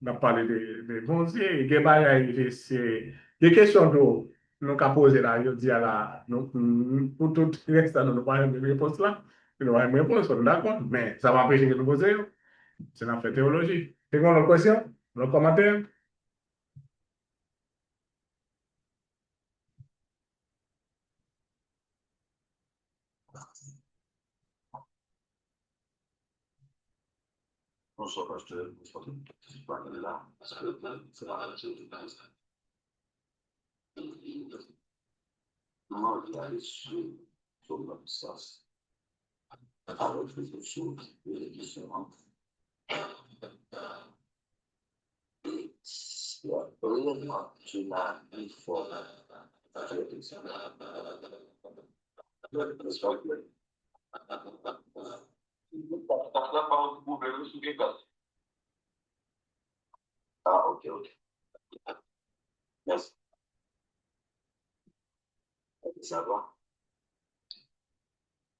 A: On a parlé de bon Dieu, et des bagailles, c'est des questions que nous avons posées là, je dis à la, pour tout le reste, nous n'avons pas une réponse là, nous n'avons pas une réponse, on est d'accord, mais ça va empêcher que nous posions, c'est dans la théologie. C'est quoi notre question, notre commentaire?
D: Bonsoir, pasteur. Bonsoir, je suis pas là. Parce que c'est la relation de base. Comment il a reçu son absence avec les choses différentes. Et c'est vraiment tu n'as une forme de ça.
B: Parce que la parole du gouvernement sous les gaz.
D: Ah, ok, ok. Merci. Ça va?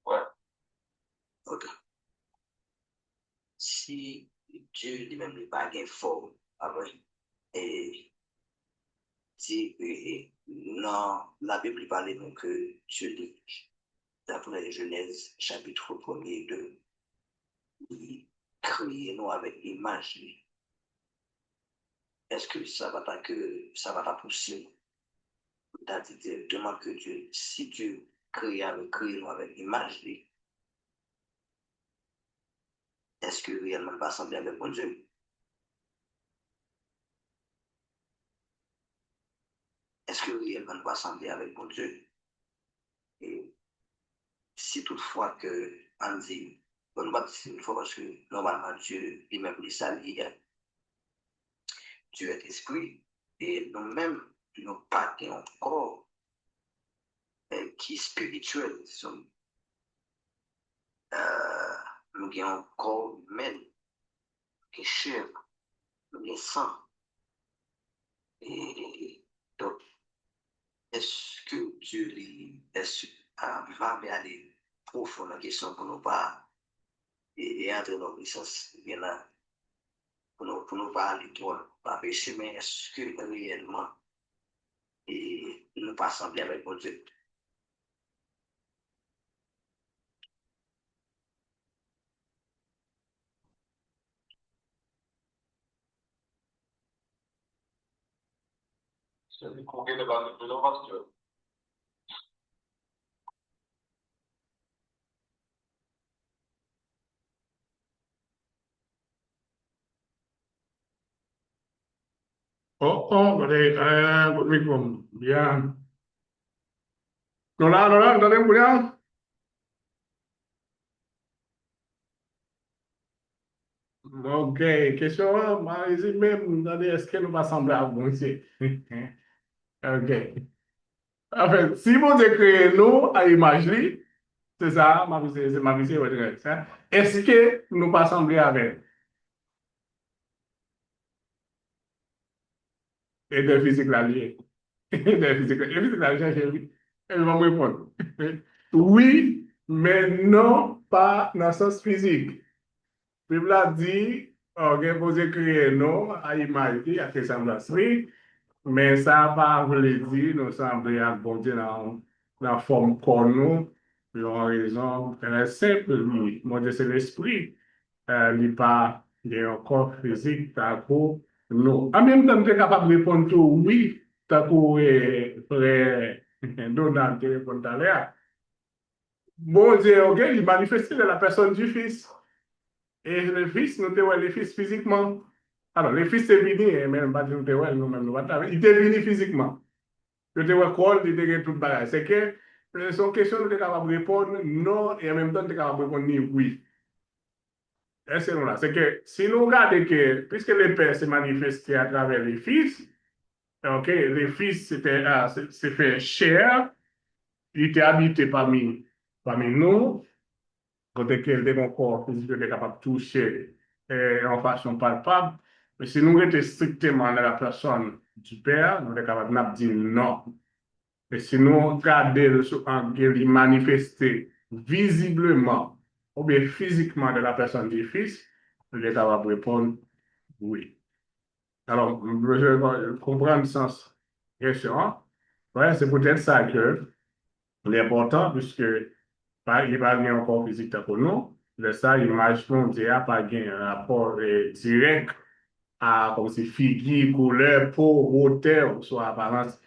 B: Ouais.
D: Ok. Si Dieu lui-même n'est pas une forme, après, et si non, la Bible parle donc que Dieu dit, d'après Genèse chapitre 1er et 2, il crée nous avec l'image. Est-ce que ça va pas pousser? C'est-à-dire directement que Dieu, si Dieu crée nous avec l'image, est-ce que réellement pas sembler avec mon Dieu? Est-ce que réellement pas sembler avec mon Dieu? Et si toutefois que on dit, on va dire une fois parce que normalement Dieu, il même dit ça, Dieu est esprit, et nous-mêmes, nous pas encore qui est spirituel, nous avons un corps humain, qui est chair, nous avons sang. Et donc,
C: est-ce que Dieu est-ce va aller profond dans la question pour nous pas et entrer dans le sens bien là pour nous pas aller trop pas pécher mais est-ce que réellement et nous pas sembler avec mon Dieu.
B: Celui qu'on vient de parler de l'ovation.
A: Oh, oh, votre micro, bien. Non, là, entendez-vous bien? Ok, question, même, attendez, est-ce que nous va sembler à bon Dieu? Ok. En fait, si vous décrivez nous à image, c'est ça, c'est ma vie, c'est votre reste, hein. Est-ce que nous pas sembler avec? Et de physique là, lié. De physique là, j'ai oui. Elle va me répondre. Oui, mais non, pas dans le sens physique. Bible a dit, ok, vous écrivez non à image, à ressemblance, oui, mais ça va voulu dire, nous semblons à bon Dieu dans la forme qu'on nous, pour une raison très simple, oui. Mon Dieu, c'est l'esprit, il n'est pas, il est un corps physique, t'as coup, non. En même temps, tu es capable de répondre tout oui, t'as coup, frère Donald te répond tout à l'heure. Bon Dieu, ok, il manifeste de la personne du Fils. Et le Fils, nous te voyons le Fils physiquement. Alors, le Fils est venu, mais pas nous te voyons, nous-mêmes, nous pas. Il est venu physiquement. Je te vois quoi, il te tout le bagage. C'est que, son question, nous sommes capables de répondre non, et en même temps, nous sommes capables de répondre ni oui. Est-ce que nous là? C'est que, si nous regardons que, puisque le Père s'est manifesté à travers les Fils, ok, le Fils s'est fait chair, il était habité parmi nous, côté qu'il était encore physique, il était capable de toucher en façon palpable. Mais si nous étions strictement dans la personne du Père, nous sommes capables de dire non. Et si nous regardons il manifester visiblement ou bien physiquement de la personne du Fils, nous sommes capables de répondre oui. Alors, je comprends le sens de la question. Ouais, c'est peut-être ça que l'important, puisque il n'y a pas un corps physique pour nous. De ça, l'image mondiale n'a pas un rapport direct à comme si figure, couleur, peau, hauteur, ou soit apparence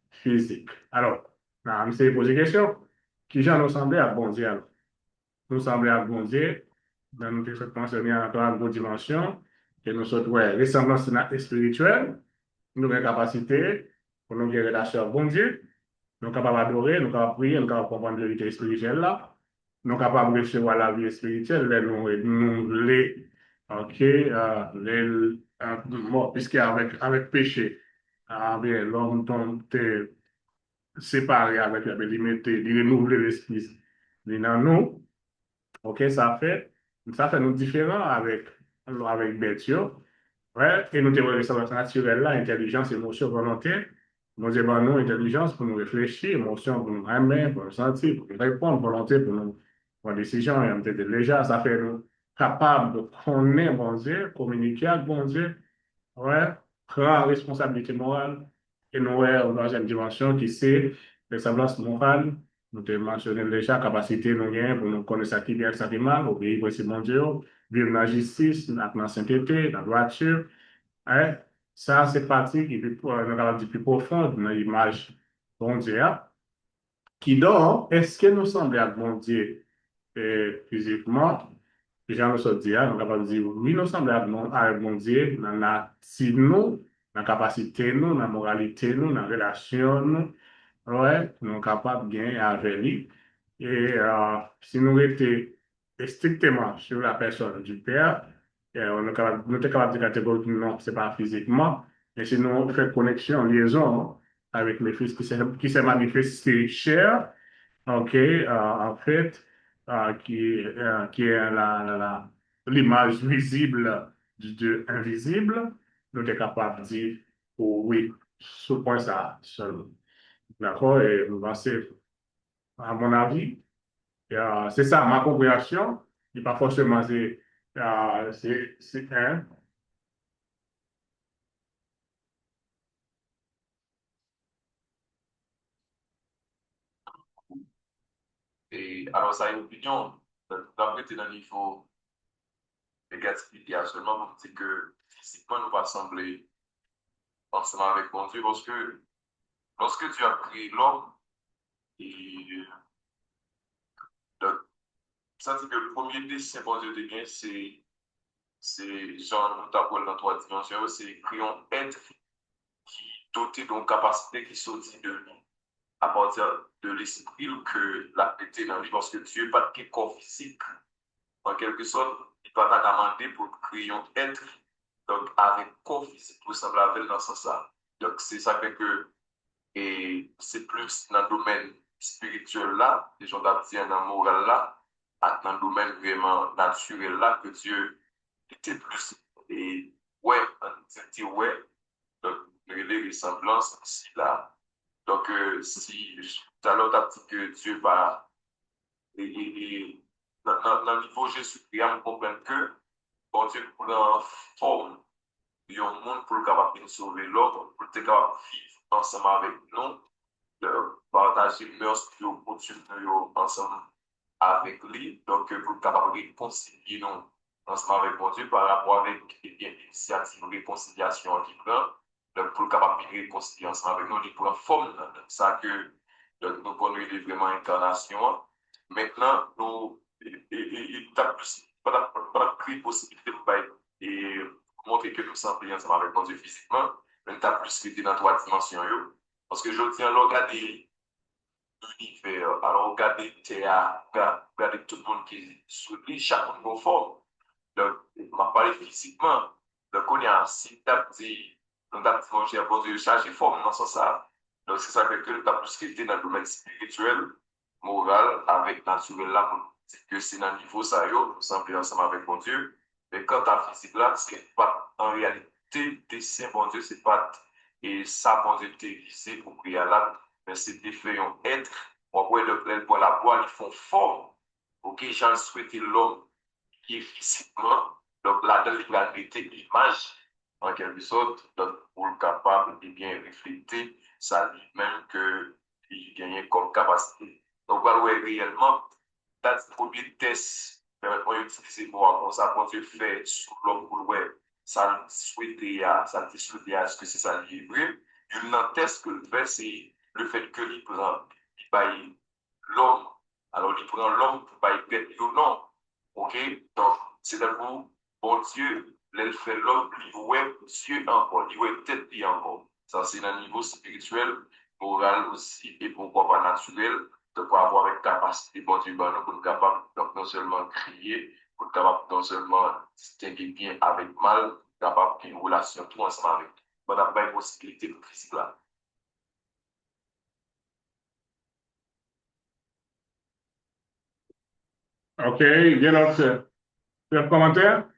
A: physique. Alors, je me suis posé la question, qui j'en nous semblait à bon Dieu? Alors? Nous semblait à bon Dieu, dans notre mentionné à la bonne dimension, et nous sommes ouais, ressemblance spirituelle, nous avons une capacité pour nous guérir la chair bon Dieu, nous sommes capables d'adorer, nous sommes capables de prier, nous sommes capables de comprendre la vérité spirituelle là. Nous sommes capables de recevoir la vie spirituelle, les, ok, bon, puisque avec péché, bien, l'homme tombe séparé avec la limité, de renouveler l'esprit dans nous, ok, ça fait nous différents avec Betio, ouais, et nous devons recevoir naturel là, intelligence, émotion, volonté. Nous avons nous intelligence pour nous réfléchir, émotion pour nous aimer, pour nous sentir, pour nous répondre, volonté pour nous prendre des décisions. Et peut-être déjà, ça fait nous capables de connaître bon Dieu, communiquer avec bon Dieu, ouais, prendre responsabilité morale. Et nous avons dans une dimension qui c'est ressemblance morale. Nous avons mentionné déjà la capacité nous avons pour nous connaître ce qui est bien et ce qui est mal, obéir aussi mon Dieu, vivre dans la justice, dans la sainteté, dans la droiture. Hein? Ça, c'est partie qui est plus profonde dans l'image bon Dieu, hein, qui donc, est-ce que nous semblons à bon Dieu physiquement? Les gens nous ont dit, hein, nous sommes capables de dire, oui, nous semblons à bon Dieu dans la nous, dans la capacité nous, dans la moralité nous, dans la relation nous, ouais, nous sommes capables de gagner avec lui. Et si nous étions strictement sur la personne du Père, on est capable, nous sommes capables de catégoriser non, ce n'est pas physiquement, mais si nous faisons connexion, liaison avec le Fils qui s'est manifesté chair, ok, en fait, qui est l'image visible du Dieu invisible, nous sommes capables de dire oh, oui, ce point ça seulement. D'accord? Et bah, c'est, à mon avis, c'est ça ma compréhension. Et pas forcément, hein.
B: Et alors, ça a une opinion. D'après, tu es dans le niveau négatif, il y a seulement pour dire que physiquement, nous va sembler ensemble avec mon Dieu, parce que lorsque Dieu a créé l'homme, et donc, ça dit que le premier dessin, bon Dieu, de bien, c'est genre, nous avons dans trois dimensions, c'est créer un être qui doté d'une capacité qui sortit de lui, à partir de l'esprit que l'a été dans lui, parce que Dieu n'est pas de corps physique. En quelque sorte, il va pas demander pour créer un être, donc avec corps physique, pour sembler avec dans ce sens. Donc, c'est ça fait que, et c'est plus dans le domaine spirituel là, les gens d'abdien dans le moral là, dans le domaine vraiment naturel là, que Dieu était plus, et ouais, on dit ouais, donc, les ressemblances ici là. Donc, si tout à l'heure, tu as dit que Dieu va, et dans le niveau Jésus-Christ, on comprend que bon Dieu prend forme de un monde pour le capable de sauver l'autre, pour être capable de vivre ensemble avec nous, de partager leurs opportunités ensemble avec lui, donc pour être capable de réconcilier nous ensemble avec mon Dieu par rapport avec l'initiative de réconciliation qui prend, donc pour être capable de réconcilier ensemble avec nous, il prend forme, ça que donc, nous connaissons vraiment incarnation. Maintenant, nous, il a pas pris possibilité de montrer que nous sommes bien ensemble avec mon Dieu physiquement, mais tu as plus été dans trois dimensions. Parce que je tiens à regarder l'univers, alors regarder Terre, regarder tout le monde qui est sous lui, chaque monde forme. Donc, on m'a parlé physiquement. Donc, on est en syntaxe, on a dit, mon cher bon Dieu, chargé forme dans ce sens. Donc, c'est ça que nous avons plus quitté dans le domaine spirituel, moral, avec naturel là, pour dire que c'est dans le niveau ça, nous sommes ensemble avec mon Dieu. Mais quant à la physique là, c'est pas en réalité, dessin bon Dieu, c'est pas, et ça, bon Dieu, c'est pour prier là, mais c'est des faits être, on voit le plein pour la voix, ils font forme. Ok, j'en souhaite l'homme qui est physiquement, donc là-dedans, il va traiter l'image, en quelque sorte, donc pour le capable de bien refléter ça lui-même que il gagne comme capacité. Donc, voilà, réellement, dans le premier test, permettez-moi d'utiliser moi comme ça, quand tu fais sur l'homme pour le web, ça souhaité ça te souhaité à ce que c'est ça livré. Une test que le fait, c'est le fait que il prend l'homme, alors il prend l'homme pour pas être ou non. Ok? Donc, c'est d'abord, bon Dieu, il fait l'homme, il voit Dieu encore, il voit peut-être lui encore. Ça, c'est un niveau spirituel, moral aussi, et pourquoi pas naturel, de pouvoir avoir une capacité, bon Dieu, pour être capable, donc non seulement crier, pour être capable non seulement distinguer bien avec mal, capable d'une relation tout ensemble avec. On n'a pas une possibilité de physique là.
A: OK, il y a d'autres commentaires?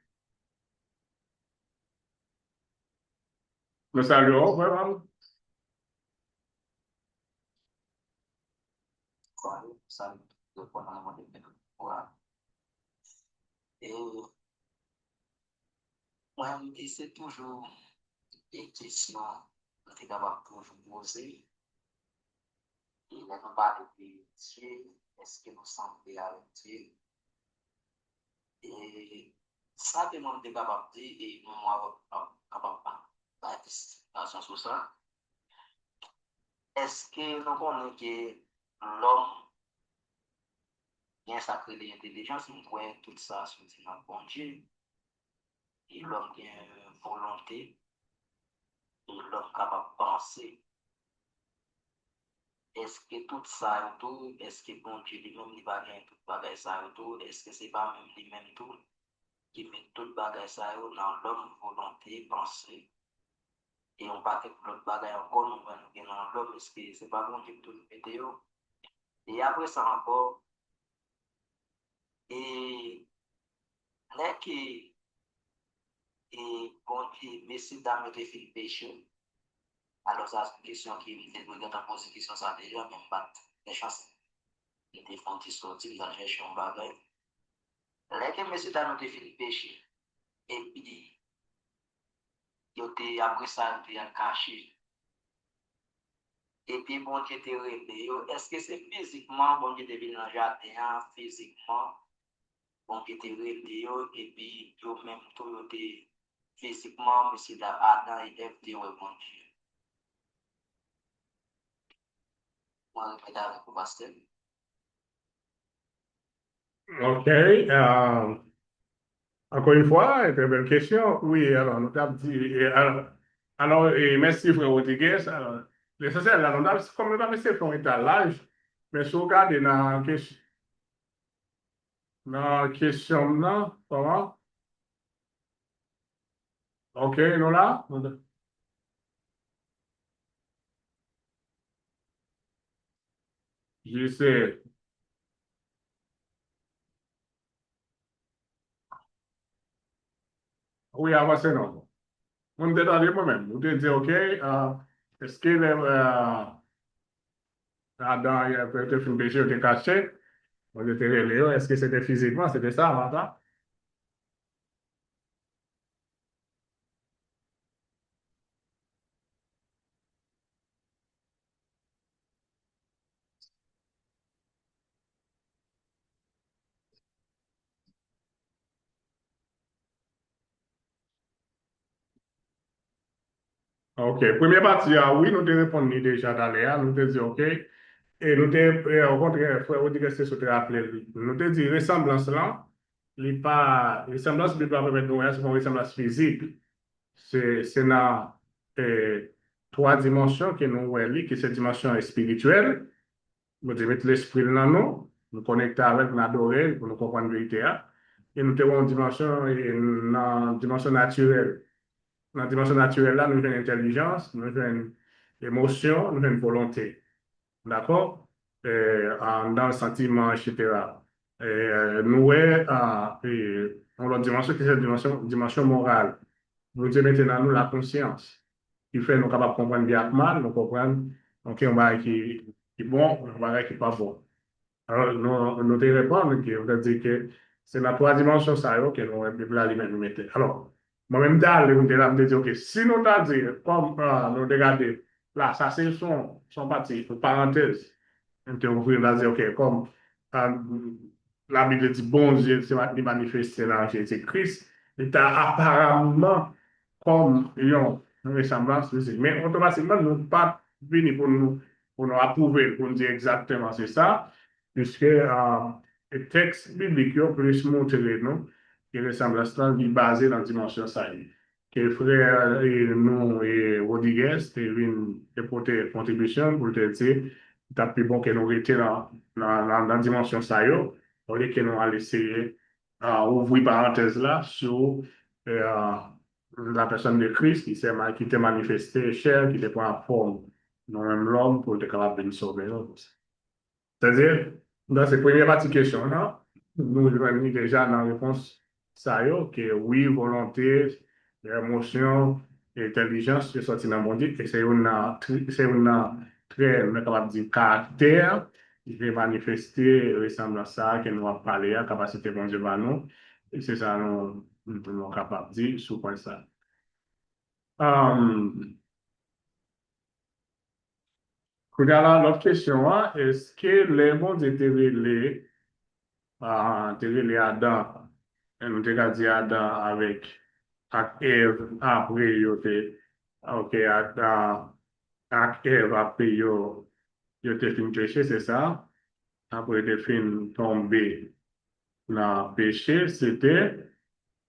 A: Le salut, vraiment?
C: Ça, et moi, c'est toujours des questions que tu es capable de toujours poser. Et on va parler de Dieu, est-ce que nous sommes prêts avec Dieu? Et ça demande de capable de dire, et moi, capable de participation sur ça. Est-ce que nous connaissons que l'homme bien sacré de l'intelligence, nous voyons tout ça sur le bon Dieu, et l'homme qui a une volonté, et l'homme capable de penser. Est-ce que tout ça autour, est-ce que bon Dieu lui-même il va gagner tout bagage ça autour, est-ce que c'est pas même lui-même tout qui met tout bagage ça dans l'homme volonté, penser, et on va faire l'autre bagage encore, nous va nous dans l'homme, est-ce que c'est pas bon Dieu tout le météo? Et après ça encore, et là qui et bon Dieu, merci d'avoir fait le péché,
E: Alors, ça, c'est une question qui évite de regarder en poser question, ça déjà, même pas des chances. Il était font sortir dans chercher un bagage. Là, que monsieur dans notre fini péché, et puis, il était après ça, il était caché. Et puis, bon Dieu était réveillé. Est-ce que c'est physiquement, bon Dieu était venu dans le jardin, physiquement, bon Dieu était réveillé, et puis, yo même tout était physiquement, monsieur Adam et Ève était bon Dieu. Moi, je répète avec vous, pasteur.
A: OK. Encore une fois, très belle question. Oui, alors, nous t'avons dit, merci, frère Rodriguez. Alors, l'essentiel, là, comme nous avons essayé de faire un étalage, mais si vous regardez dans la question, là, comment? OK, nous là? Je sais. Oui, avancez, non. On était dans moi-même. On te dit, OK, est-ce que Adam, il a fait un péché, il était caché? On était relé, est-ce que c'était physiquement? C'était ça, maintenant? OK. Première partie, oui, nous te répondons déjà d'aller, nous te disons OK. Et nous te, au contraire, frère, on dit que c'est ce que tu as appelé. Nous te dit ressemblance là, ressemblance ne peut pas permettre de nous, c'est une ressemblance physique. C'est dans trois dimensions que nous voyons, qui cette dimension est spirituelle. Nous devons mettre l'esprit dans nous, nous connecter avec, nous adorer pour nous comprendre la vérité. Et nous avons une dimension, une dimension naturelle. Dans la dimension naturelle, là, nous avons une intelligence, nous avons une émotion, nous avons une volonté. D'accord? Dans le sentiment, etc. Nous avons une dimension qui est une dimension morale. Nous avons maintenant nous, la conscience, qui fait nous capables de comprendre bien et mal, nous comprendre, OK, on va qui est bon, on va qui n'est pas bon. Alors, nous te répondons que on a dit que c'est dans trois dimensions ça que nous la limite nous mettons. Alors, moi-même d'aller, nous te dit OK, si nous t'a dit comme nous regardons là, ça c'est son partie, une parenthèse. On te ouvrir là dire OK, comme euh, la Bible dit bon Dieu s'est manifesté dans Jésus-Christ, il t'a apparemment comme une ressemblance physique. Mais automatiquement, nous pas venir pour nous approuver, pour nous dire exactement c'est ça puisque le texte biblique plus montrer nous que ressemblance là est basée dans la dimension ça. Que frère nous et Rodriguez te porter contribution pour te dire c'est plus bon que nous étions dans la dimension ça au lieu que nous allons essayer ouvrir parenthèse là sur la personne de Christ qui t'est manifesté chair, qui te prend en forme, non même l'homme pour être capable de nous sauver. C'est-à-dire, dans cette première partie question, là, nous avons déjà dans la réponse ça y est, que oui, volonté, émotion, intelligence, c'est sorti dans mon dit, et c'est une très, on est capable de dire, caractère qui fait manifester ressemble à ça, que nous avons parlé, la capacité de Dieu à nous, et c'est ça nous sommes capables de dire sur point ça. Regarde l'autre question, hein, est-ce que les mondes étaient révélés te rele Adam, et nous te ka di Adam ak Eve apre yo te, ok, ak Eve apre yo te fin peche, se sa, apre te fin tombe nan peche,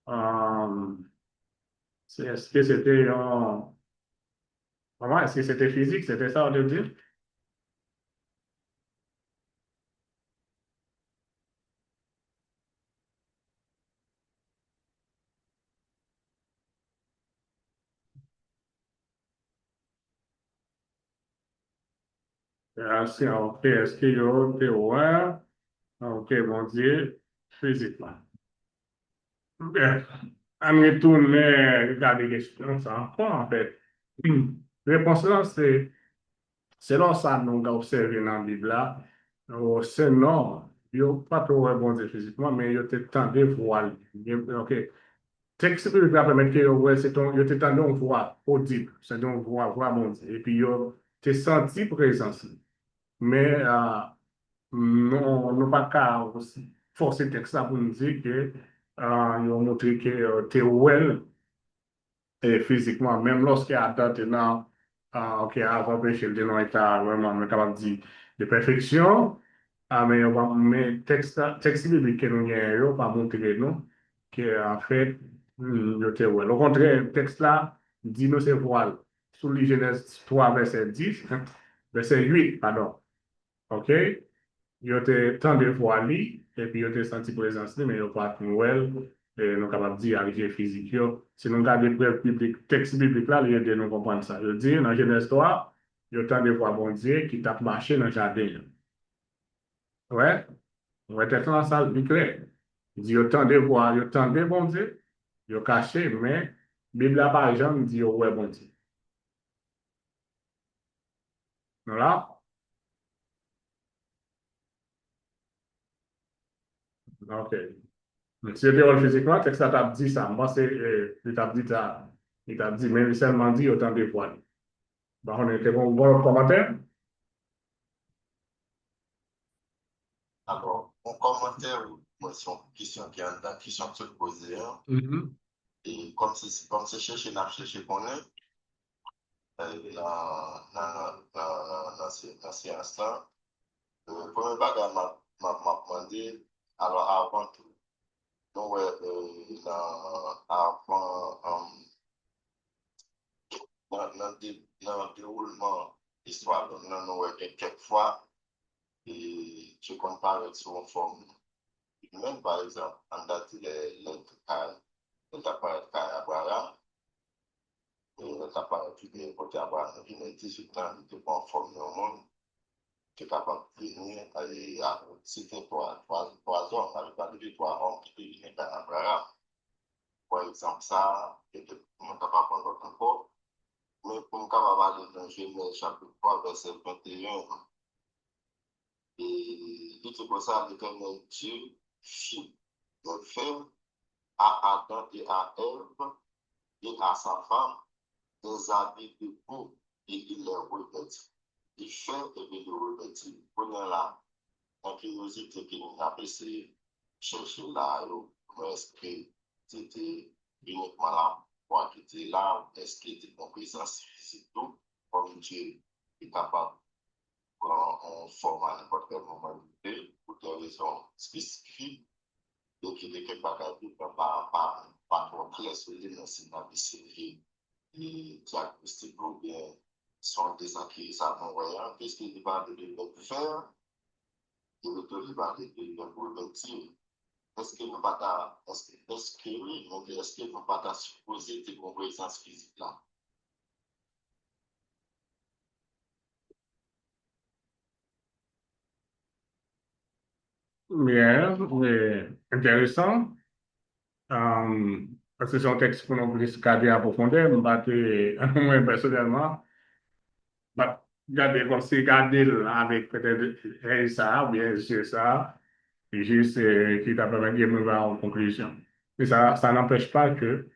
A: um, est-ce que c'était comment, est-ce que c'était physique, c'était ça on te dit? Assim, ok, est-ce que yo te ouais, ok, mon Dieu, physiquement. Bien. On retourne regarder les questions, ça encore, en fait. Réponse là, c'est selon ça, nous avons observé dans la Bible là, c'est non, il n'y a pas trop rebondi physiquement, mais il y a tenté voir. OK. Texte biblique va permettre que ouais, c'est ton, il y a une voix audible, c'est une voix mon Dieu. Et puis, il y a senti présence. Mais non pas qu'à aussi forcer le texte là pour nous dire que ils ont montré que tu es well et physiquement, même lorsqu'il a atteint dans OK, avant péché, le non état vraiment capable de dire de perfection, mais texte biblique que nous avons pas montré nous que en fait, il était well. Au contraire, le texte là dit nous c'est voile. Sous les Genèse 3, verset 10, verset 8, pardon. OK? Yo te tan de fwa li, et puis yo te senti présence li, mais yo pas nouel, et nous capable de dire avec physique yo. Si nous regardons preuve biblique, texte biblique là, il aide nous comprendre ça. Je dis, dans Genèse 3, yo tan de fois bon Dieu qui tape marché dans le jardin. Ouais, ouais, texte là, ça, bien clair. Il dit, yo tan de bon Dieu, yo caché, mais, Bible là, par exemple, dit, yo ouais bon Dieu. Voilà? OK. Si yo te rôle physiquement, texte là t'a dit ça. Moi, c'est, il t'a dit ça. Il t'a dit, mais il seulement dit autant de fois. Bah, on était bon commentaire.
D: Alors, mon commentaire, moi, c'est une question qui est une question que tu posée. Et comme c'est chercher, n'a cherché qu'on est, dans ces instants, premier bagage m'a demandé, alors avant tout, nous, avant, dans le déroulement de l'histoire, nous, quelquefois, et je compare sur une forme humaine, par exemple, en date l'appareil Abraham, et l'appareil publié côté Abraham, il a 18 ans, il était pas formé au monde, qui est capable de venir, c'était trois hommes, avec pas de 3 hommes qui venaient d'Abraham. Par exemple, ça, on est capable de prendre encore, mais pour nous capable aller dans Genèse chapitre 3, verset 21, et il dit comme ça, l'Éternel Dieu fit de faire à Adam et à Ève et à sa femme des habits de peau et il les revêtit. Il fait et il les revêtit. Prenons là, la curiosité qui nous a essayé de chercher là, est-ce que c'était uniquement là, pour qui était là, est-ce qu'il était en présence physique, tout, comme Dieu est capable en forme à n'importe quel moment pour des raisons spécifiques, donc il est quelque part pas trop clair sur les messages d'abissé et diagnostic ou bien sont désacquis, ça m'en voyant, qu'est-ce qu'il va de le faire, il va de le revêtir. Est-ce que nous pas est-ce que oui, est-ce que nous pas supposer des présence physique là?
A: Bien, intéressant. Parce que c'est un texte pour nous regarder en profondeur, moi personnellement, regarder comme si regarder avec peut-être ça, ou bien c'est ça, et juste qui t'a permis de me en conclusion. Mais ça n'empêche pas que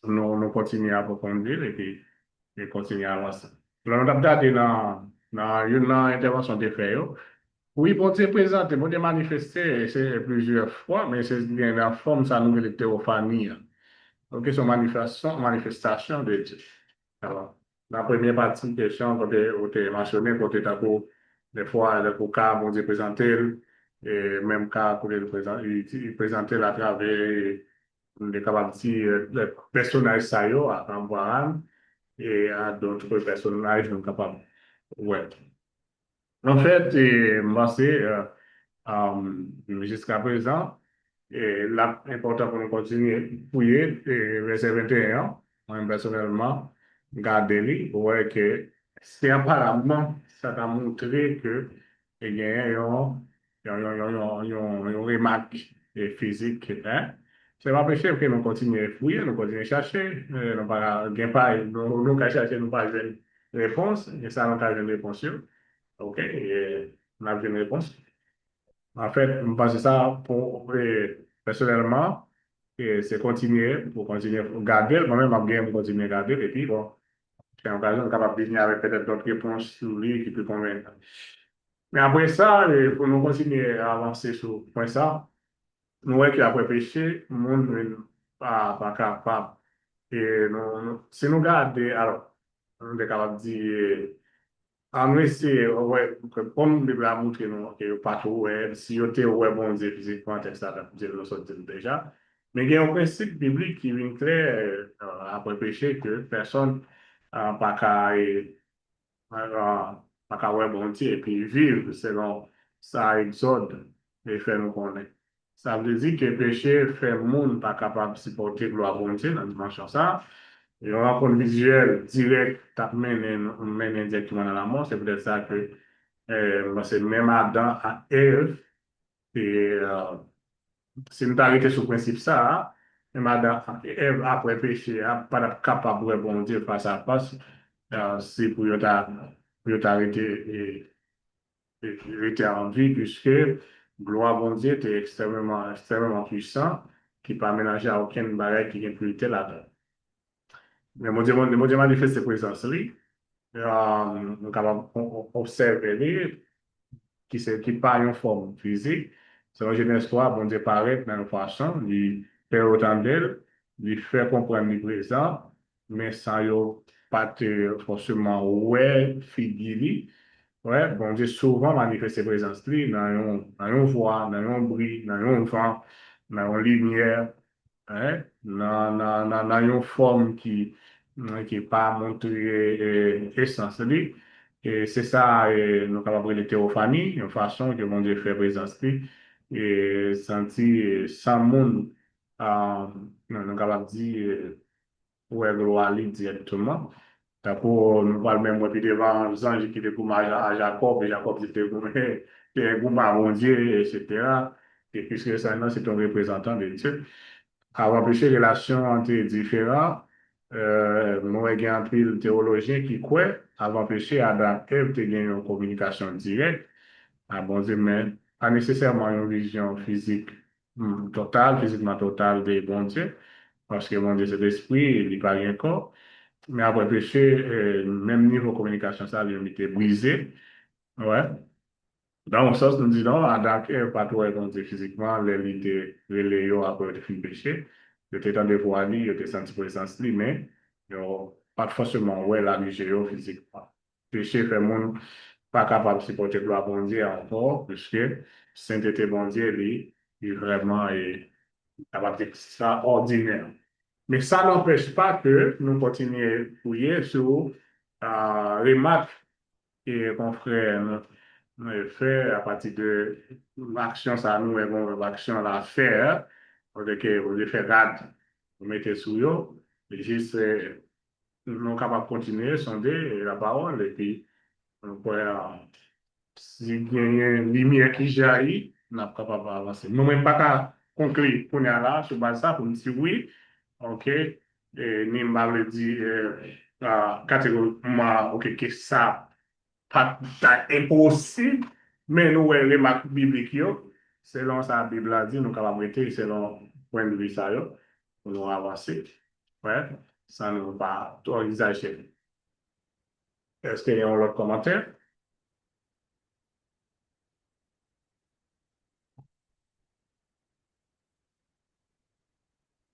A: nous continuons à approfondir et continuer à avancer. Alors, on a regardé dans une intervention de fait. Oui, bon Dieu présenté, bon Dieu manifesté, c'est plusieurs fois, mais c'est bien la forme, ça nous est théophanie. Donc, c'est une manifestation de Dieu. Alors, la première partie de la question, quand tu as mentionné, quand tu as des fois, le cas, bon Dieu présenté, et même cas, quand il présenté à travers les capacités, les personnages, ça y est, à Abraham, et à d'autres personnages, donc capables. Ouais. En fait, moi, c'est jusqu'à présent, là, important pour nous continuer, fouiller, verset 21, moi, personnellement, garder ouais, que c'est apparemment, ça t'a montré que, il y a une remarque physique, hein, c'est pas péché que nous continuons à fouiller, nous continuons à chercher, nous pas, nous qu'à chercher, nous pas une réponse, et ça, nous avons une réponse, ok, et on a une réponse. En fait, je pense que ça, personnellement, et c'est continuer, pour continuer à garder, moi-même, je continuer à garder, et puis bon, j'ai l'occasion capable de venir avec peut-être d'autres réponses sur lui qui peut convaincre. Mais après ça, pour nous continuer à avancer sur ce point ça, nous voyons qu'après péché, le monde n'est pas capable. Et si nous gardons, alors, on est capable de dire, en nous essayer, ouais, comme la Bible a montré, nous, que partout, ouais, si on était, ouais, bon Dieu, physiquement, ça, nous sommes déjà. Mais il y a un principe biblique qui vient clair, après péché, que personne n'a pas qu'à, pas qu'à ouais, bon Dieu, et puis vivre selon ça, Exode, et faire nous connaître. Ça veut dire que le péché fait le monde pas capable de supporter gloire bon Dieu dans la dimension ça. Et on rencontre visuel direct, mène directement dans la mort. C'est peut-être ça que c'est même Adam à Ève. Et si nous arrêtons sur le principe ça, même Adam à Ève après péché, pas capable de bon Dieu face à face, c'est pour t'arrêter et était en vie, puisque gloire bon Dieu était extrêmement puissant, qui ne peut pas mélanger à aucune barrière qui vient plus là-dedans. Mais mon Dieu manifeste ses présences, oui. Nous capable d'observer qui par une forme physique. Selon Genèse 3, bon Dieu paraît dans une façon, il fait autant d'elle, il fait comprendre le présent, mais sans yo pas te forcément ouais, figure. Ouais, bon Dieu souvent manifeste ses présences dans une voix, dans un bruit, dans un vent, dans une lumière, hein, dans une forme qui pas montré essence li. Et c'est ça, nous capables de théophanie, une façon que mon Dieu fait présence li, et sentir sans monde, nous capables de dire, ouais, gloire li directement. D'accord, nous parlons même puis devant les anges qui découvrent à Jacob, et Jacob qui découvre un groupe à mon Dieu, etc. Et puisque ça, non, c'est un représentant de Dieu. Avant péché, relation entre différents, nous avons un pile théologien qui croit, avant péché, Adam et Ève ont une communication directe, à bon Dieu, mais pas nécessairement une vision physique totale, physiquement totale de bon Dieu, parce que mon Dieu, c'est l'esprit, il n'est pas rien corps. Mais après péché, même niveau de communication, ça a été brisé. Ouais. Dans le sens, nous disons, Adam et Ève pas trop rencontré physiquement, les étaient les après le film péché. Ils étaient dans des voies, ils étaient sentis présence, mais ils n'ont pas forcément ouais, la vie physiquement. Péché fait monde pas capable de supporter gloire bon Dieu encore, puisque sainteté bon Dieu, lui, il vraiment est capable d'être extraordinaire. Mais ça n'empêche pas que nous continuons à fouiller sur les maths et qu'on ferait fait à partir de l'action, ça nous est bon, l'action à faire, pour que vous faire rad, vous mettez sous yo, et juste nous sommes capables de continuer, sonder la parole, et puis on pourrait, s'il y a une lumière qui jaillit, on n'est pas capable d'avancer. Nous même pas qu'à conclure pour nous là, sur base de ça, pour nous dire oui, ok, et nous m'avons dit catégoriquement, ok, que ça pas impossible, mais nous, les marques bibliques, selon ça, la Bible a dit, nous avons été selon le point de vue ça, pour nous avancer. Ouais, ça ne veut pas trop exagérer. Est-ce qu'il y a un autre commentaire?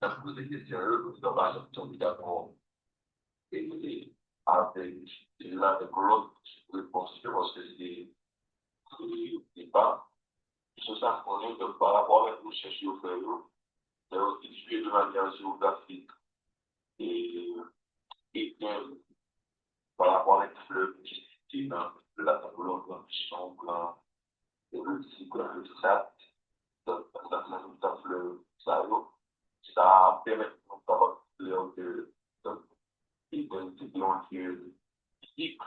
B: Ça pose des questions, parce que par exemple, on est d'accord, et avec la réponse, parce que c'est pas, c'est ça qu'on est par rapport à la recherche au fait, c'est aussi de manière géographique et par rapport à l'exploit qui dans la population, et le cycle de ça, ça permet de identifier physique,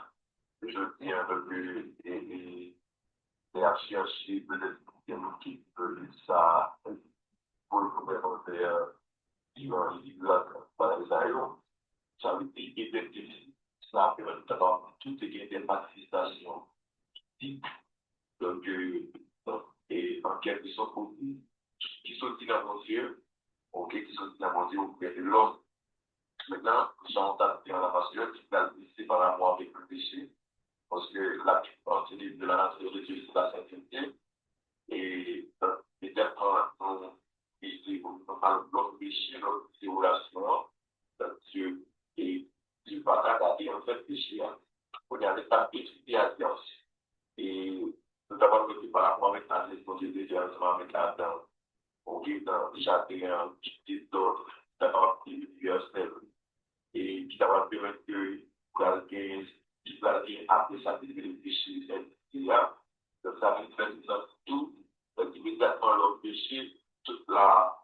B: je tiens un peu plus et à chercher peut-être qui peut ça pour le commentaire, il va par les aéros, ça veut dire identifier, ça peut être tout ce qui est des manifestations. Donc, et en quelque sorte, qui sont dans mon Dieu, ok, qui sont dans mon Dieu auprès de l'homme. Maintenant, nous sommes dans la passion qui va laisser par rapport avec le péché, parce que la plupart de la nature de Dieu, c'est la sainteté, et peut-être on parle de l'homme péché, notre relation, Dieu, et Dieu va regarder en fait péché, on a l'état étudié à Dieu. Et nous avons vécu par rapport avec la responsabilité de Dieu avec Adam. On vit dans le jardin, qui d'autres, d'avoir universel. Et qui d'avoir permis que quelqu'un après sa péché, donc ça veut dire que tout, immédiatement le péché, toute la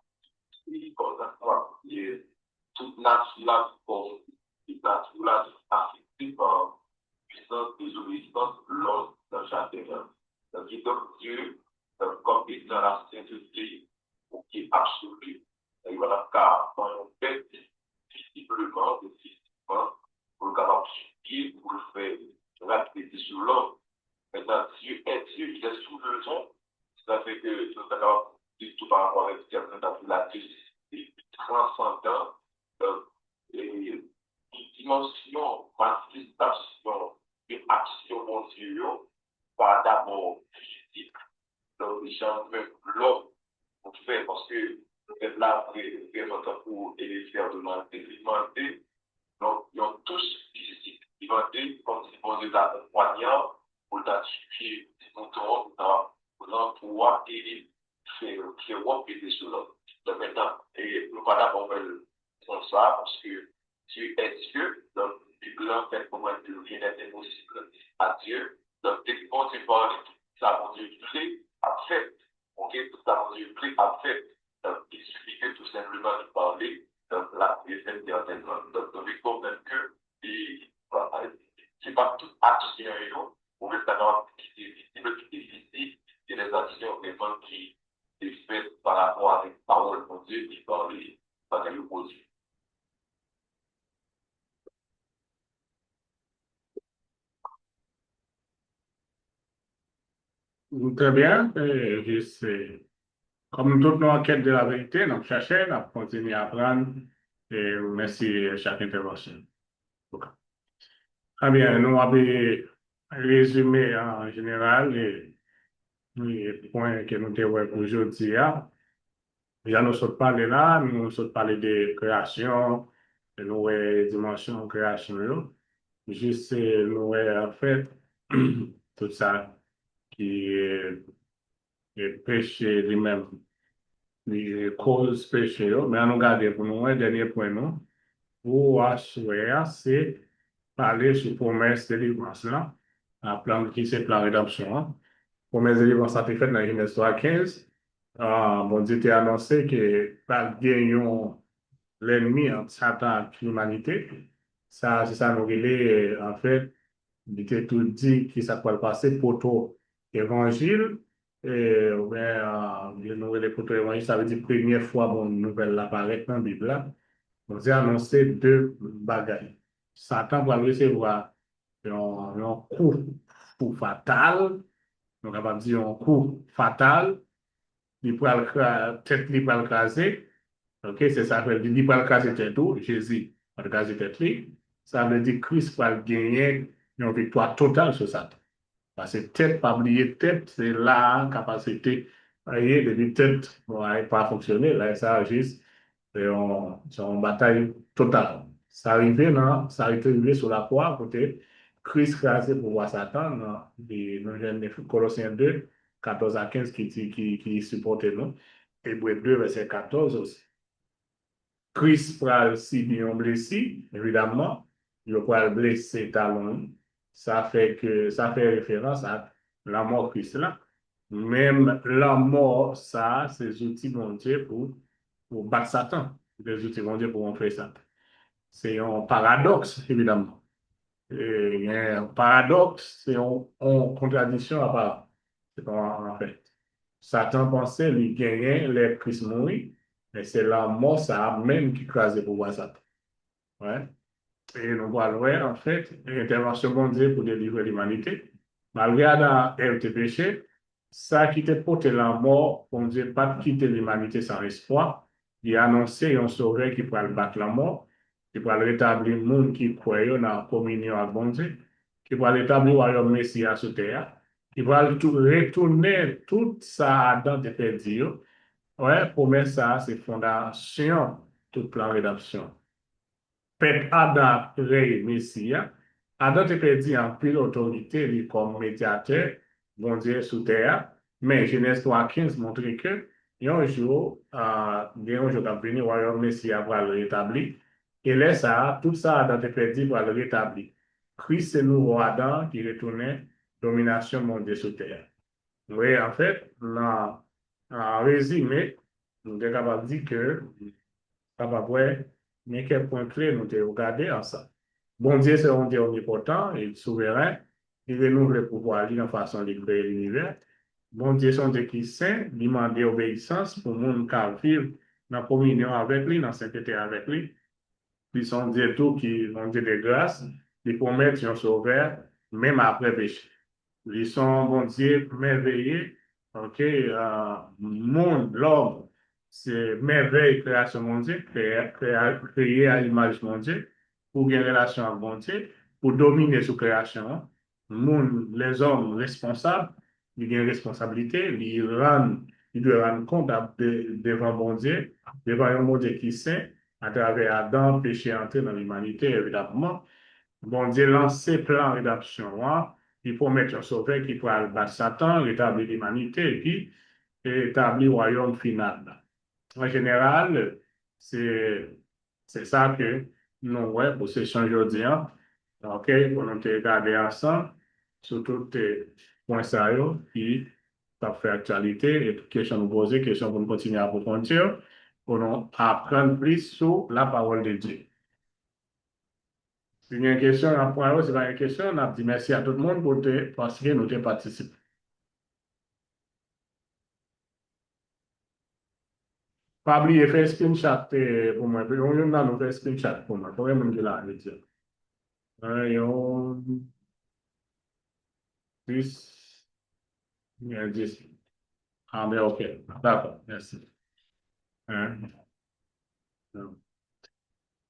B: toute nature, toute nature affectée par puissance désobéissance l'homme dans chaque terrain. Donc, Dieu, comme il dans la sainteté, qui est absolue, il va la car dans un fait, visiblement, physiquement, pour le capable de pour le faire répéter sur l'homme. Maintenant, Dieu est Dieu, il est sous le son, ça fait que nous avons dit tout par rapport à la justice transcendant et dimension, manifestation de action mondiale, pas d'abord physique. Donc, j'en veux l'homme pour faire parce que là, représente pour les faire demander. Donc, ils ont tous physique demandé comme si on les a poignard pour l'identifier, pour pouvoir faire remplir sur l'homme. Donc, maintenant, et nous pas d'abord comme ça parce que Dieu est Dieu, donc Bible en fait pour moi que rien n'est impossible à Dieu. Donc dès qu'on te parle, ça mon Dieu plaît à fait. Ok, tout ça mon Dieu plaît à fait. Donc il suffit que tout simplement de parler. Donc là, il est certainement. Donc il faut comprendre que c'est pas toute action, ou même ça qui est difficile, c'est les actions vraiment qui sont faites par rapport à la parole de Dieu qui parle par le Dieu.
A: Très bien. Comme toute nos enquêtes de la vérité, nous cherchons, nous continuons à apprendre. Et merci à chaque intervention. Très bien, nous avons résumé en général les points que nous devons pour aujourd'hui. Déjà, nous sommes parlé là, nous sommes parlé de création, de nouvelles dimensions de création. Juste, nous en fait, tout ça qui est péché lui-même, les causes péché, mais on nous garde pour nous, un dernier point, non? Pour assurer, c'est parler sur promesse de délivrance, là, un plan qui c'est plan rédemption. Promesse de délivrance, ça été fait dans Genèse 3:15. Bon Dieu t'a annoncé que pas gagnons l'ennemi entre Satan et l'humanité. Ça, c'est ça, nous relais, en fait, il était tout dit qui ça peut passer pour tout évangile. Et, nous relais pour tout évangile, ça veut dire première fois, bon, nouvelle apparaît dans la Bible, là. Donc, j'ai annoncé deux bagailles. Satan va recevoir un coup fatal, donc on va dire un coup fatal, il peut tête li peut craser, ok, c'est ça, il peut craser tête tout, Jésus va craser tête li, ça veut dire que Christ va gagner une victoire totale sur Satan. Parce que tête, pas oublier tête, c'est la capacité, voyez, de tête, bon, elle pas fonctionner, là, ça juste, c'est une bataille totale. Ça arrivait, non? Ça arrivait sur la croix, côté Christ crasé pour voir Satan, non? Et dans Colossiens 2, 14 à 15 qui supportait nous. Hébreux 2, verset 14 aussi. Christ pral si bien blessé, évidemment, il pral blessé talon. Ça fait référence à la mort Christ là. Même la mort, ça, c'est des outils bon Dieu pour battre Satan. Des outils bon Dieu pour montrer ça. C'est un paradoxe, évidemment. Et un paradoxe, c'est une contradiction à part. C'est pas en fait. Satan pensait lui gagner les Christ mourir, mais c'est la mort ça même qui crase le pouvoir Satan. Ouais. Et nous voyons en fait l'intervention mondiale pour délivrer l'humanité. Malgré Adam et le péché, ça qui te porté la mort, on ne dit pas quitter l'humanité sans espoir. Il a annoncé un sauveur qui pourra battre la mort, qui pourra rétablir le monde qui croit dans la communion avec bon Dieu, qui pourra rétablir le royaume Messie sur terre, qui pourra retourner tout ça Adam te perdu. Ouais, pour mettre ça, c'est fondation, tout plan de rédemption. Pep Adam créé Messia. Adam te perdu en pile autorité lui, comme médiateur, bon Dieu sous terre. Mais Genèse 3,15 montre que il y a un jour, il y a un jour quand le royaume Messia va le rétablir. Et là, ça, tout ça, Adam te perdu va le rétablir. Christ, c'est le nouveau Adam qui retournait domination mondiale sous terre. Oui, en fait, en résumé, nous sommes capables de dire que capable ouais, mais quel point clé nous devons regarder ensemble. Bon Dieu, c'est un Dieu omnipotent et souverain. Il renouvelle le pouvoir en façon de créer l'univers. Bon Dieu, c'est un Dieu qui est saint, il demande obéissance pour le monde qui vivre dans communion avec lui, dans sainteté avec lui. Puis son Dieu tout qui est un Dieu de grâce, il promet un sauveur, même après péché. Ils sont, bon Dieu, merveilleux. OK, monde, l'homme, c'est merveille création mon Dieu, créé à l'image de mon Dieu, pour bien relation avec mon Dieu, pour dominer sur création. Monde, les hommes responsables, ils ont une responsabilité, ils doivent rendre compte devant bon Dieu, devant un monde qui est saint, à travers Adam, péché entré dans l'humanité, évidemment. Bon Dieu lance ses plans de rédemption, hein. Il promet un sauveur qui pourra battre Satan, rétablir l'humanité et puis établir le royaume final. En général, c'est c'est ça que nous, ouais, pour ce change aujourd'hui, hein. OK, pour nous regarder ensemble sur tous les points sérieux qui ça fait actualité et toutes questions nous poser, questions pour nous continuer à approfondir, pour nous apprendre plus sur la parole de Dieu. Si il y a une question, après, c'est pas une question, on a dit merci à tout le monde pour parce que nous avons participé. Pas oublier faire screenshot pour moi. Puis on a nous fait screenshot pour moi. Pour même que là, je dire. Et on 10, il y a 10. Ah, mais OK. D'accord, merci. Hein?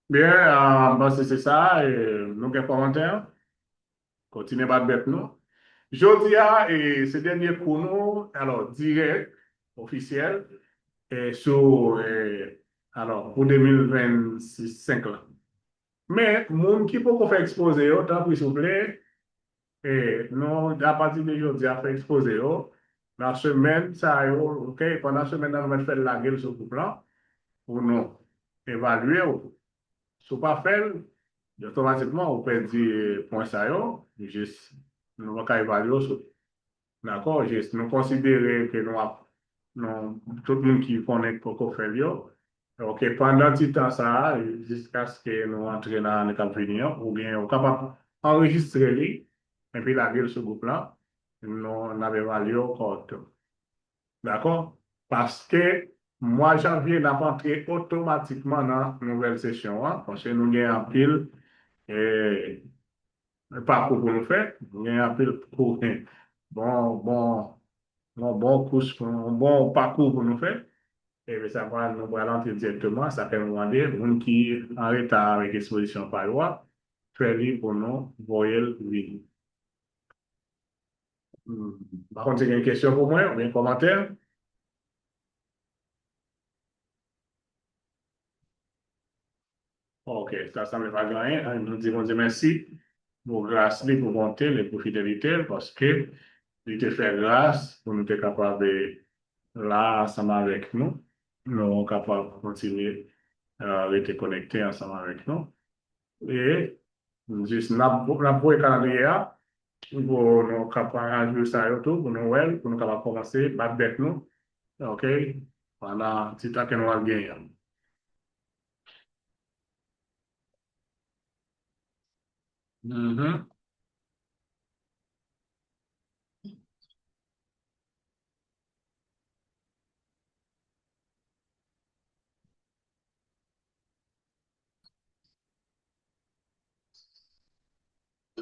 A: Bien, bon, c'est ça. Nous avons commentaires. Continuez pas de bête, nous. Je dis et ce dernier pour nous, alors, direct, officiel. Sur, alors, pour 2025 là. Mais, moun qui peut faire exposer, tant pis, s'il vous plaît, non, à partir de aujourd'hui, à faire exposer, dans la semaine, ça, OK, pendant la semaine, on va faire la gueule sur le plan pour nous évaluer. Si vous pas faire, automatiquement, vous perdez point ça, juste, nous va évaluer. D'accord, juste, nous considérer que tout le monde qui connaît pour faire, ok, pendant ce temps, ça, jusqu'à ce que nous entrions dans le cap venir, ou bien, on est capable d'enregistrer, et puis la gueule ce groupe-là, nous avons évalué au compte. D'accord? Parce que moi, janvier n'a pas entré automatiquement dans la nouvelle session, hein, parce que nous avons un pile et parcours pour nous faire, nous avons un pile pour bon, bon, un bon parcours pour nous faire. Et bien, ça va nous ralentir directement. Ça peut nous demander, nous qui en retard avec exposition par loi, faire libre pour nous, voyez le ligne. Par contre, il y a une question pour moi, ou bien un commentaire? Ok, ça ne veut pas rien. Hein. Nous disons merci pour grâce, pour bonté, et pour fidélité, parce que il te fait grâce pour nous être capables de là, ensemble avec nous. Nous sommes capables de continuer à rester connectés ensemble avec nous. Et juste, n'a pas calendrier pour nous capables de ça tout, pour nous, pour nous capables de commencer, battre avec nous. OK? Pendant un petit temps que nous allons gagner. Mhm.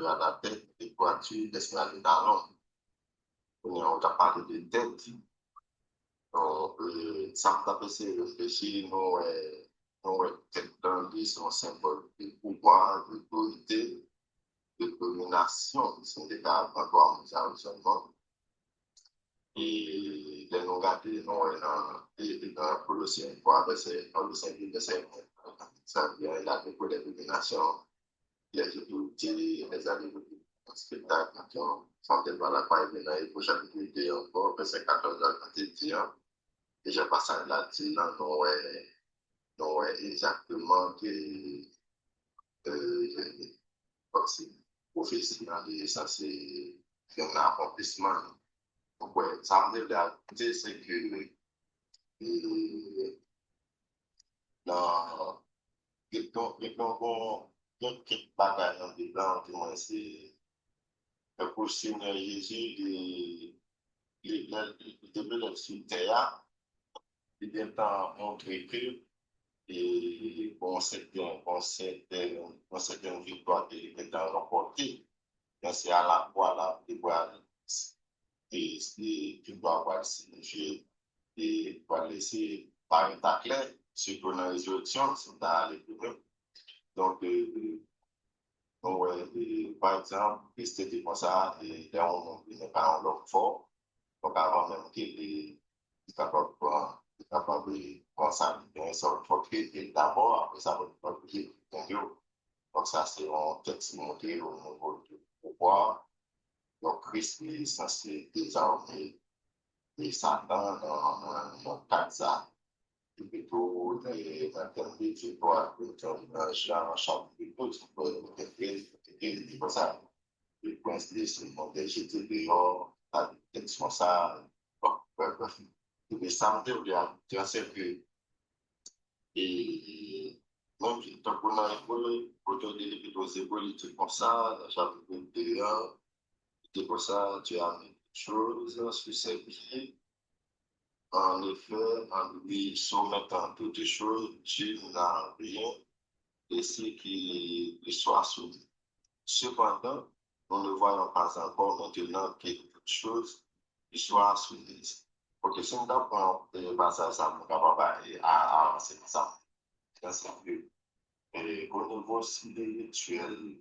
D: à la tête, des pointures, des talons. On a parlé de tête. Donc, ça m'a fait réfléchir, nous, tête d'un sont symbole de pouvoir, d'autorité, de domination, c'est des cas encore mondial seulement. Et les nous garder, dans Colossiens 3, verset 5, ça vient là pour les dominations, les autorités, les animaux, les spectacles, qui sont devant la paille, maintenant, il faut chapitre encore, verset 14 à 21. Et j'ai passé là-dessus, non, exactement, comme si prophétie, ça c'est un accomplissement. Donc, ouais, ça me dit la réalité, c'est que dans quelques bagages dans le blanc, du moins, c'est pour le Seigneur Jésus, il devait sur terre, il vient montrer que et on s'est une victoire qui est remportée. C'est à la fois là, et tu dois avoir signifié et dois laisser par un clair, surtout dans les résurrection, c'est dans les problèmes. Donc, par exemple, Christ était comme ça, et là, on n'est pas en l'homme fort, donc avant même qu'il est capable de consacrer son propriété d'abord, après ça va être propriété. Donc, ça, c'est un texte monté au niveau du pouvoir. Donc, Christ est censé désarmer les Satan dans le cadre de ça. Et plutôt, en termes de victoire, en chapitre 12, c'est comme ça. Le prince de ce monde, j'étais dehors, avec son ça. Et ça me dit, tu sais que, et même tant qu'on a pour te dire que c'est politique comme ça, chapitre 21, c'est pour ça, tu as mis des choses sur ses pieds. En effet, en lui soumettant toutes les choses, Dieu n'a rien laissé qu'il soit soumis. Cependant, nous ne voyons pas encore maintenant que toutes choses soient soumises. Parce que si nous avons des passages, ça nous capable avancer ça. C'est que au niveau spirituel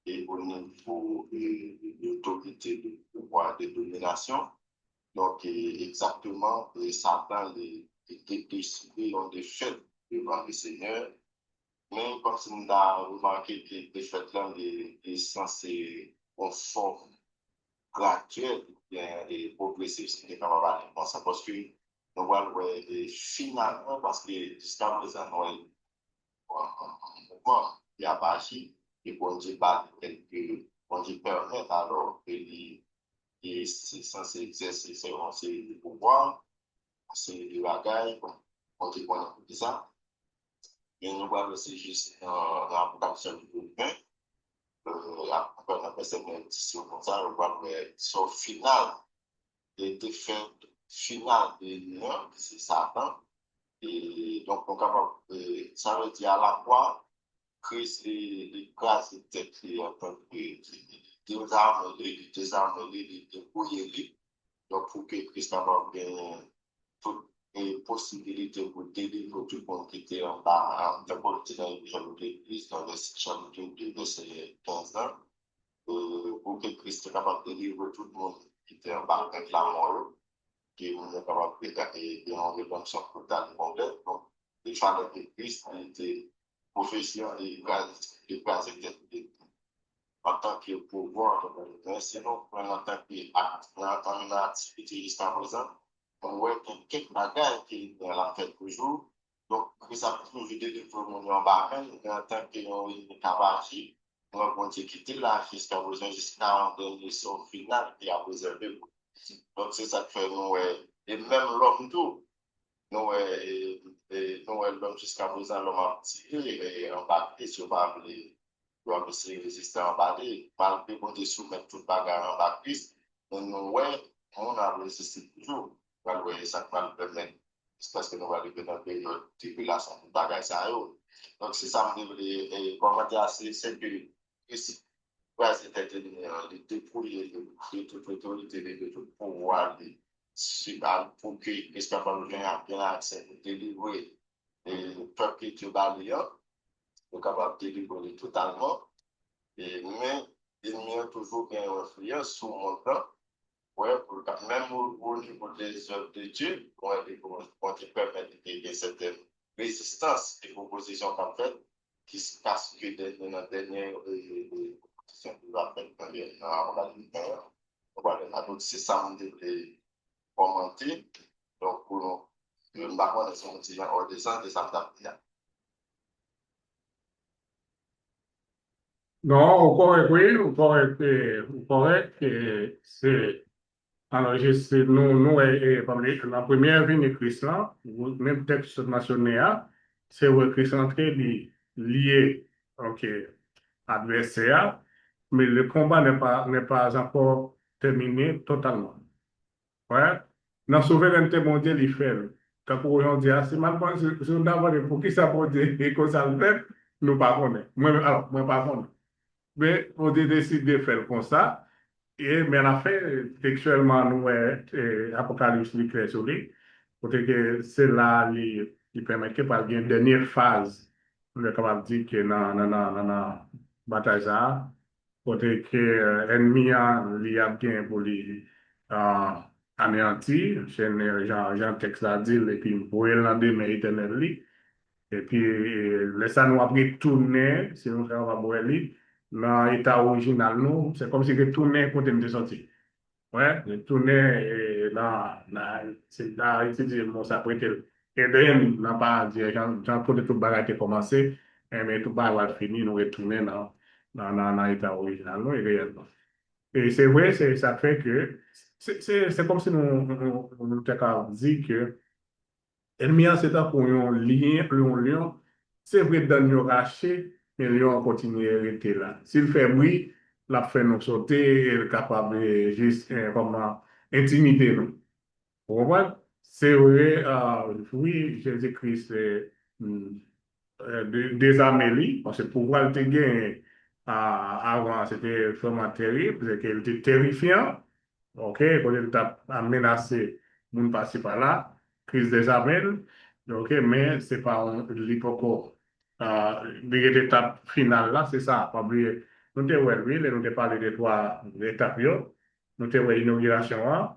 D: et au niveau de l'autorité, de pouvoir, de domination, donc, exactement, Satan était décidé en défaite devant le Seigneur. Mais comme si nous avons remarqué que les défaites là est censé en forme graduelle et progressive, c'est capable de penser parce que nous voyons finalement, parce que jusqu'à présent, il y a pas agi, et bon Dieu pas bon Dieu permet alors que c'est censé exercer ses pouvoirs, c'est du bagaille, on dit qu'on a dit ça. Et nous voyons aussi juste dans l'Apocalypse chapitre 20, après la personne édition comme ça, on voit son final, les défaites finales de l'union, c'est Satan. Et donc, on capable, ça veut dire à la fois, Christ les grâces et têtes en tant que désarmer, dépouiller. Donc, pour que Christ ait toutes les possibilités pour délivrer tout le monde qui était en bas, d'abord, dans l'église, dans le chapitre 2, verset 15 ans, pour que Christ soit capable de délivrer tout le monde qui était en bas avec la mort, qui est capable de en rédemption totale et complète. Donc, il fallait que Christ était profession et grâce en tant que pouvoir, sinon, en tant qu'activité jusqu'à présent, on voit qu'il y a quelques bagages qui sont la fête toujours. Donc, ça peut toujours délivrer le monde en bas, en tant que cavalier, on va quitter là jusqu'à présent, jusqu'à son final qui a préservé. Donc, c'est ça que fait nous, et même l'homme tout, nous, l'homme jusqu'à présent, l'homme a tiré, et on va essayer de parler. Doit se résister en bas, par le de soumettre toute bagarre en bas Christ, on a résisté toujours. Ça va le permettre. C'est parce que nous allons arriver dans une période de tribulation, de bagarre ça. Donc, c'est ça, comment dire, c'est que ouais, c'était de dépouiller de toute autorité, de tout pouvoir, pour que les capables bien accès, de délivrer le peuple qui est balayé, de capable de délivrer totalement. Mais il y a toujours une influence sur mon temps, ouais, même au niveau des œuvres de Dieu, pour te permettre de certaines résistances et propositions qu'on fait, qui se passe que dans la dernière proposition que nous avons faite on va dire, donc c'est ça, on devait commenter. Donc, pour nous, nous avons des sentiments hors des sens, des adaptés.
A: Non, au correct, oui, au correct, c'est, alors, nous, la première vie de Christ, là, même texte mentionné, là, c'est où Christ entré lié, ok, adversaire, mais le combat n'est pas encore terminé totalement. Ouais. Dans la souveraineté mondiale, il fait. Quand on dit, ah, c'est mal, c'est d'abord, pour qui ça peut dire, et que ça le fait, nous pas connaître. Moi, pas connaître. Mais on décide de faire comme ça. Et, mais en fait, textuellement, nous, Apocalypse, lui, clair sur lui. Parce que c'est là, il permet que par une dernière phase, on est capable de dire que dans bataille ça, côté que l'ennemi il a bien pour lui euh, anéantir, Jean texte l'a dit, et puis pour il dans des mains éternelles. Et puis, ça nous a pris tourner, si nous faisons pas dans l'état original, nous, c'est comme si que tourner quand on est sorti. Ouais, le tourner c'est là, étudier, bon, ça peut être, et d'ailleurs, n'a pas dit, j'en connais tout le bagage qui a commencé, mais tout le bagage fini, nous retourner dans l'état original, non, et réellement. Et c'est vrai, ça fait que, c'est comme si nous dit que, ennemi c'est pour un lien, un lion, c'est vrai dans nous racheter, mais le lion continue à rester là. S'il fait bruit, la fait nous sauter, il est capable de juste comment intimider nous. Vous comprenez? C'est vrai, oui, Jésus-Christ des Amélie, parce que pouvoir te gagner avant, c'était vraiment terrible, c'est qu'il était terrifiant. OK, quand il t'a menacé, moun passer par là, crise des Amels, OK, mais c'est pas l'époque, l'étape finale là, c'est ça, pas oublier. Nous t'es ouais, oui, nous t'ai parlé de trois étapes, nous t'ai ouais, inauguration,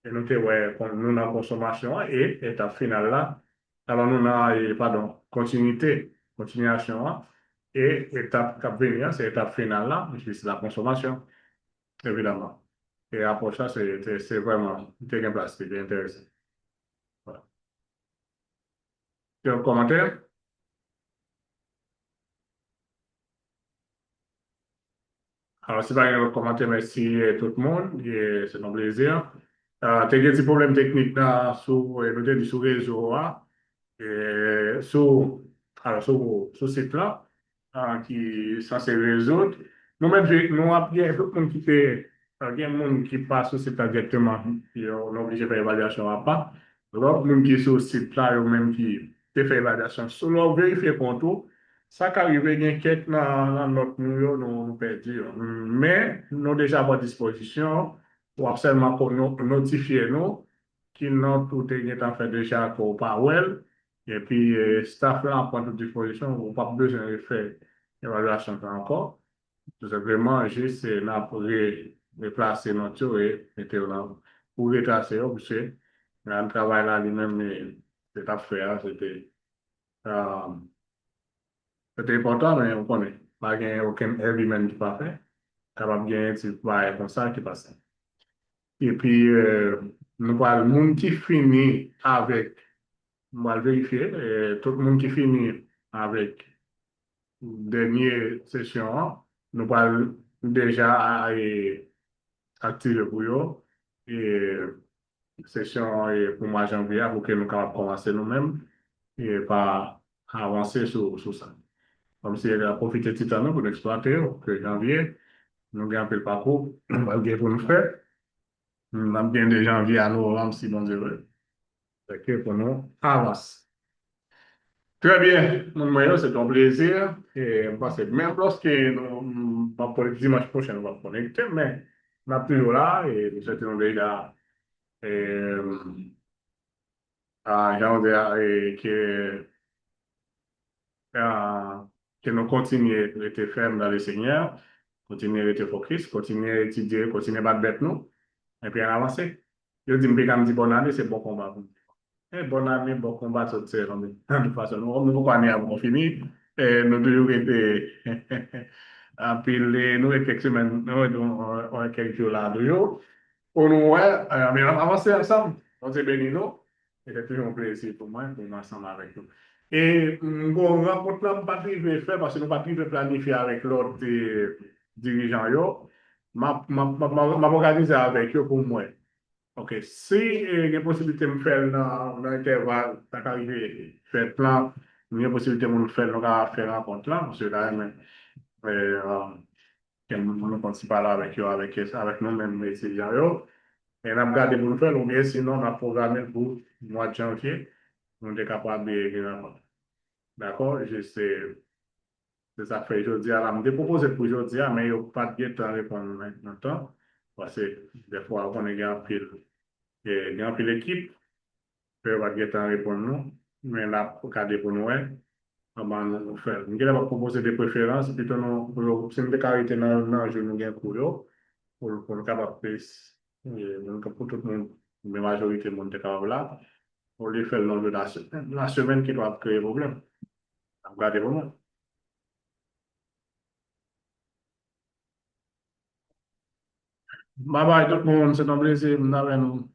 A: et nous t'ai ouais, nous dans consommation, et étape finale là, alors nous avons, pardon, continuation, et étape qui venir, c'est étape finale là, c'est la consommation, évidemment. Et après ça, c'est vraiment, c'est une place, c'est intéressant. Voilà. Tu as un commentaire? Alors, si pas un commentaire, merci tout le monde, et c'est un plaisir. Tu as des petits problèmes techniques là, sur, nous sur le réseau, et sur ce site là, qui est censé résoudre. Nous-mêmes, nous avons bien tout le monde qui fait, il y a des gens qui passe sur ce site là directement, puis on est obligé de faire évaluation à part. L'autre monde qui est sur ce site là, eux-mêmes qui fait évaluation, sur leur vérifier pour tout, ça qui arrive, il y a quelques dans notre nous, nous perdu. Mais nous déjà à votre disposition pour seulement pour nous notifier nous qui nous tout est en fait déjà pour Powell. Et puis, staff là en point de disposition, vous pas besoin de faire évaluation encore. Tout simplement, juste là pour replacer notre et mettre là pour retracer, parce que le travail là lui-même, c'est à faire, euh, c'était important, mais on connaît. Pas gagner aucun élément qui pas fait. Capable de gagner un petit travail comme ça qui passe. Et puis, nous parlons le monde qui finit avec, on va le vérifier, tout le monde qui finit avec dernière session, nous parlons déjà activer pour eux. Et session pour mois de janvier, pour que nous puissions commencer nous-mêmes et pas avancer sur ça. Comme si elle a profité de cette année pour exploiter, que janvier, nous avons un peu le parcours, malgré pour nous faire. Nous avons bien de janvier à novembre, si bon Dieu veut. C'est que pour nous, avance. Très bien, mon moyen, c'est un plaisir. Et parce que même lorsque nous, pour le dimanche prochain, nous va connecter, mais on est toujours là et nous sommes déjà euh, à, euh, que nous continuons à être fermes dans le Seigneur, continuer à être focus, continuer à étudier, continuer à battre bête nous, et puis à avancer. Je dis, me dis bonne année, c'est bon combat. Bonne année, bon combat, tout ça. De toute façon, nous pas avons fini. Nous devons été appeler, nous, et quelques semaines, quelques jours là, de jour. Pour nous, ouais, mais avancer ensemble. On s'est bénis, nous. Et c'est toujours un plaisir pour moi, pour nous ensemble avec nous. Et bon, rencontre là, pas privé faire parce que nous pas privé planifier avec l'autre dirigeant, yo. M'a organisé avec eux pour moi. Ok, si il y a possibilité de me faire dans l'intervalle, t'as qu'arrivé, faire plan, il y a possibilité de me faire, faire rencontre là, parce que là, nous participe là avec eux, avec nous-mêmes, étudiants, yo. Et on a regardé pour le faire, ou bien sinon, on a programmé pour le mois de janvier, on est capable de faire rencontre. D'accord? C'est ça que fait aujourd'hui. Alors, je me proposé pour aujourd'hui, mais il n'y a pas de temps à répondre maintenant, parce que des fois, on est un pile d'équipe. Peut va get en répondre nous, mais là, pour garder pour nous, ouais, comment nous faire. Nous allons proposer des préférences, plutôt nous, si nous déclarons dans je nous gagne pour eux, pour nous capable plus, pour tout le monde, la majorité du monde est capable là, pour les faire le long de la semaine qui doit créer problème. Regardez pour nous. Bye bye tout le monde, c'est un plaisir, nous avons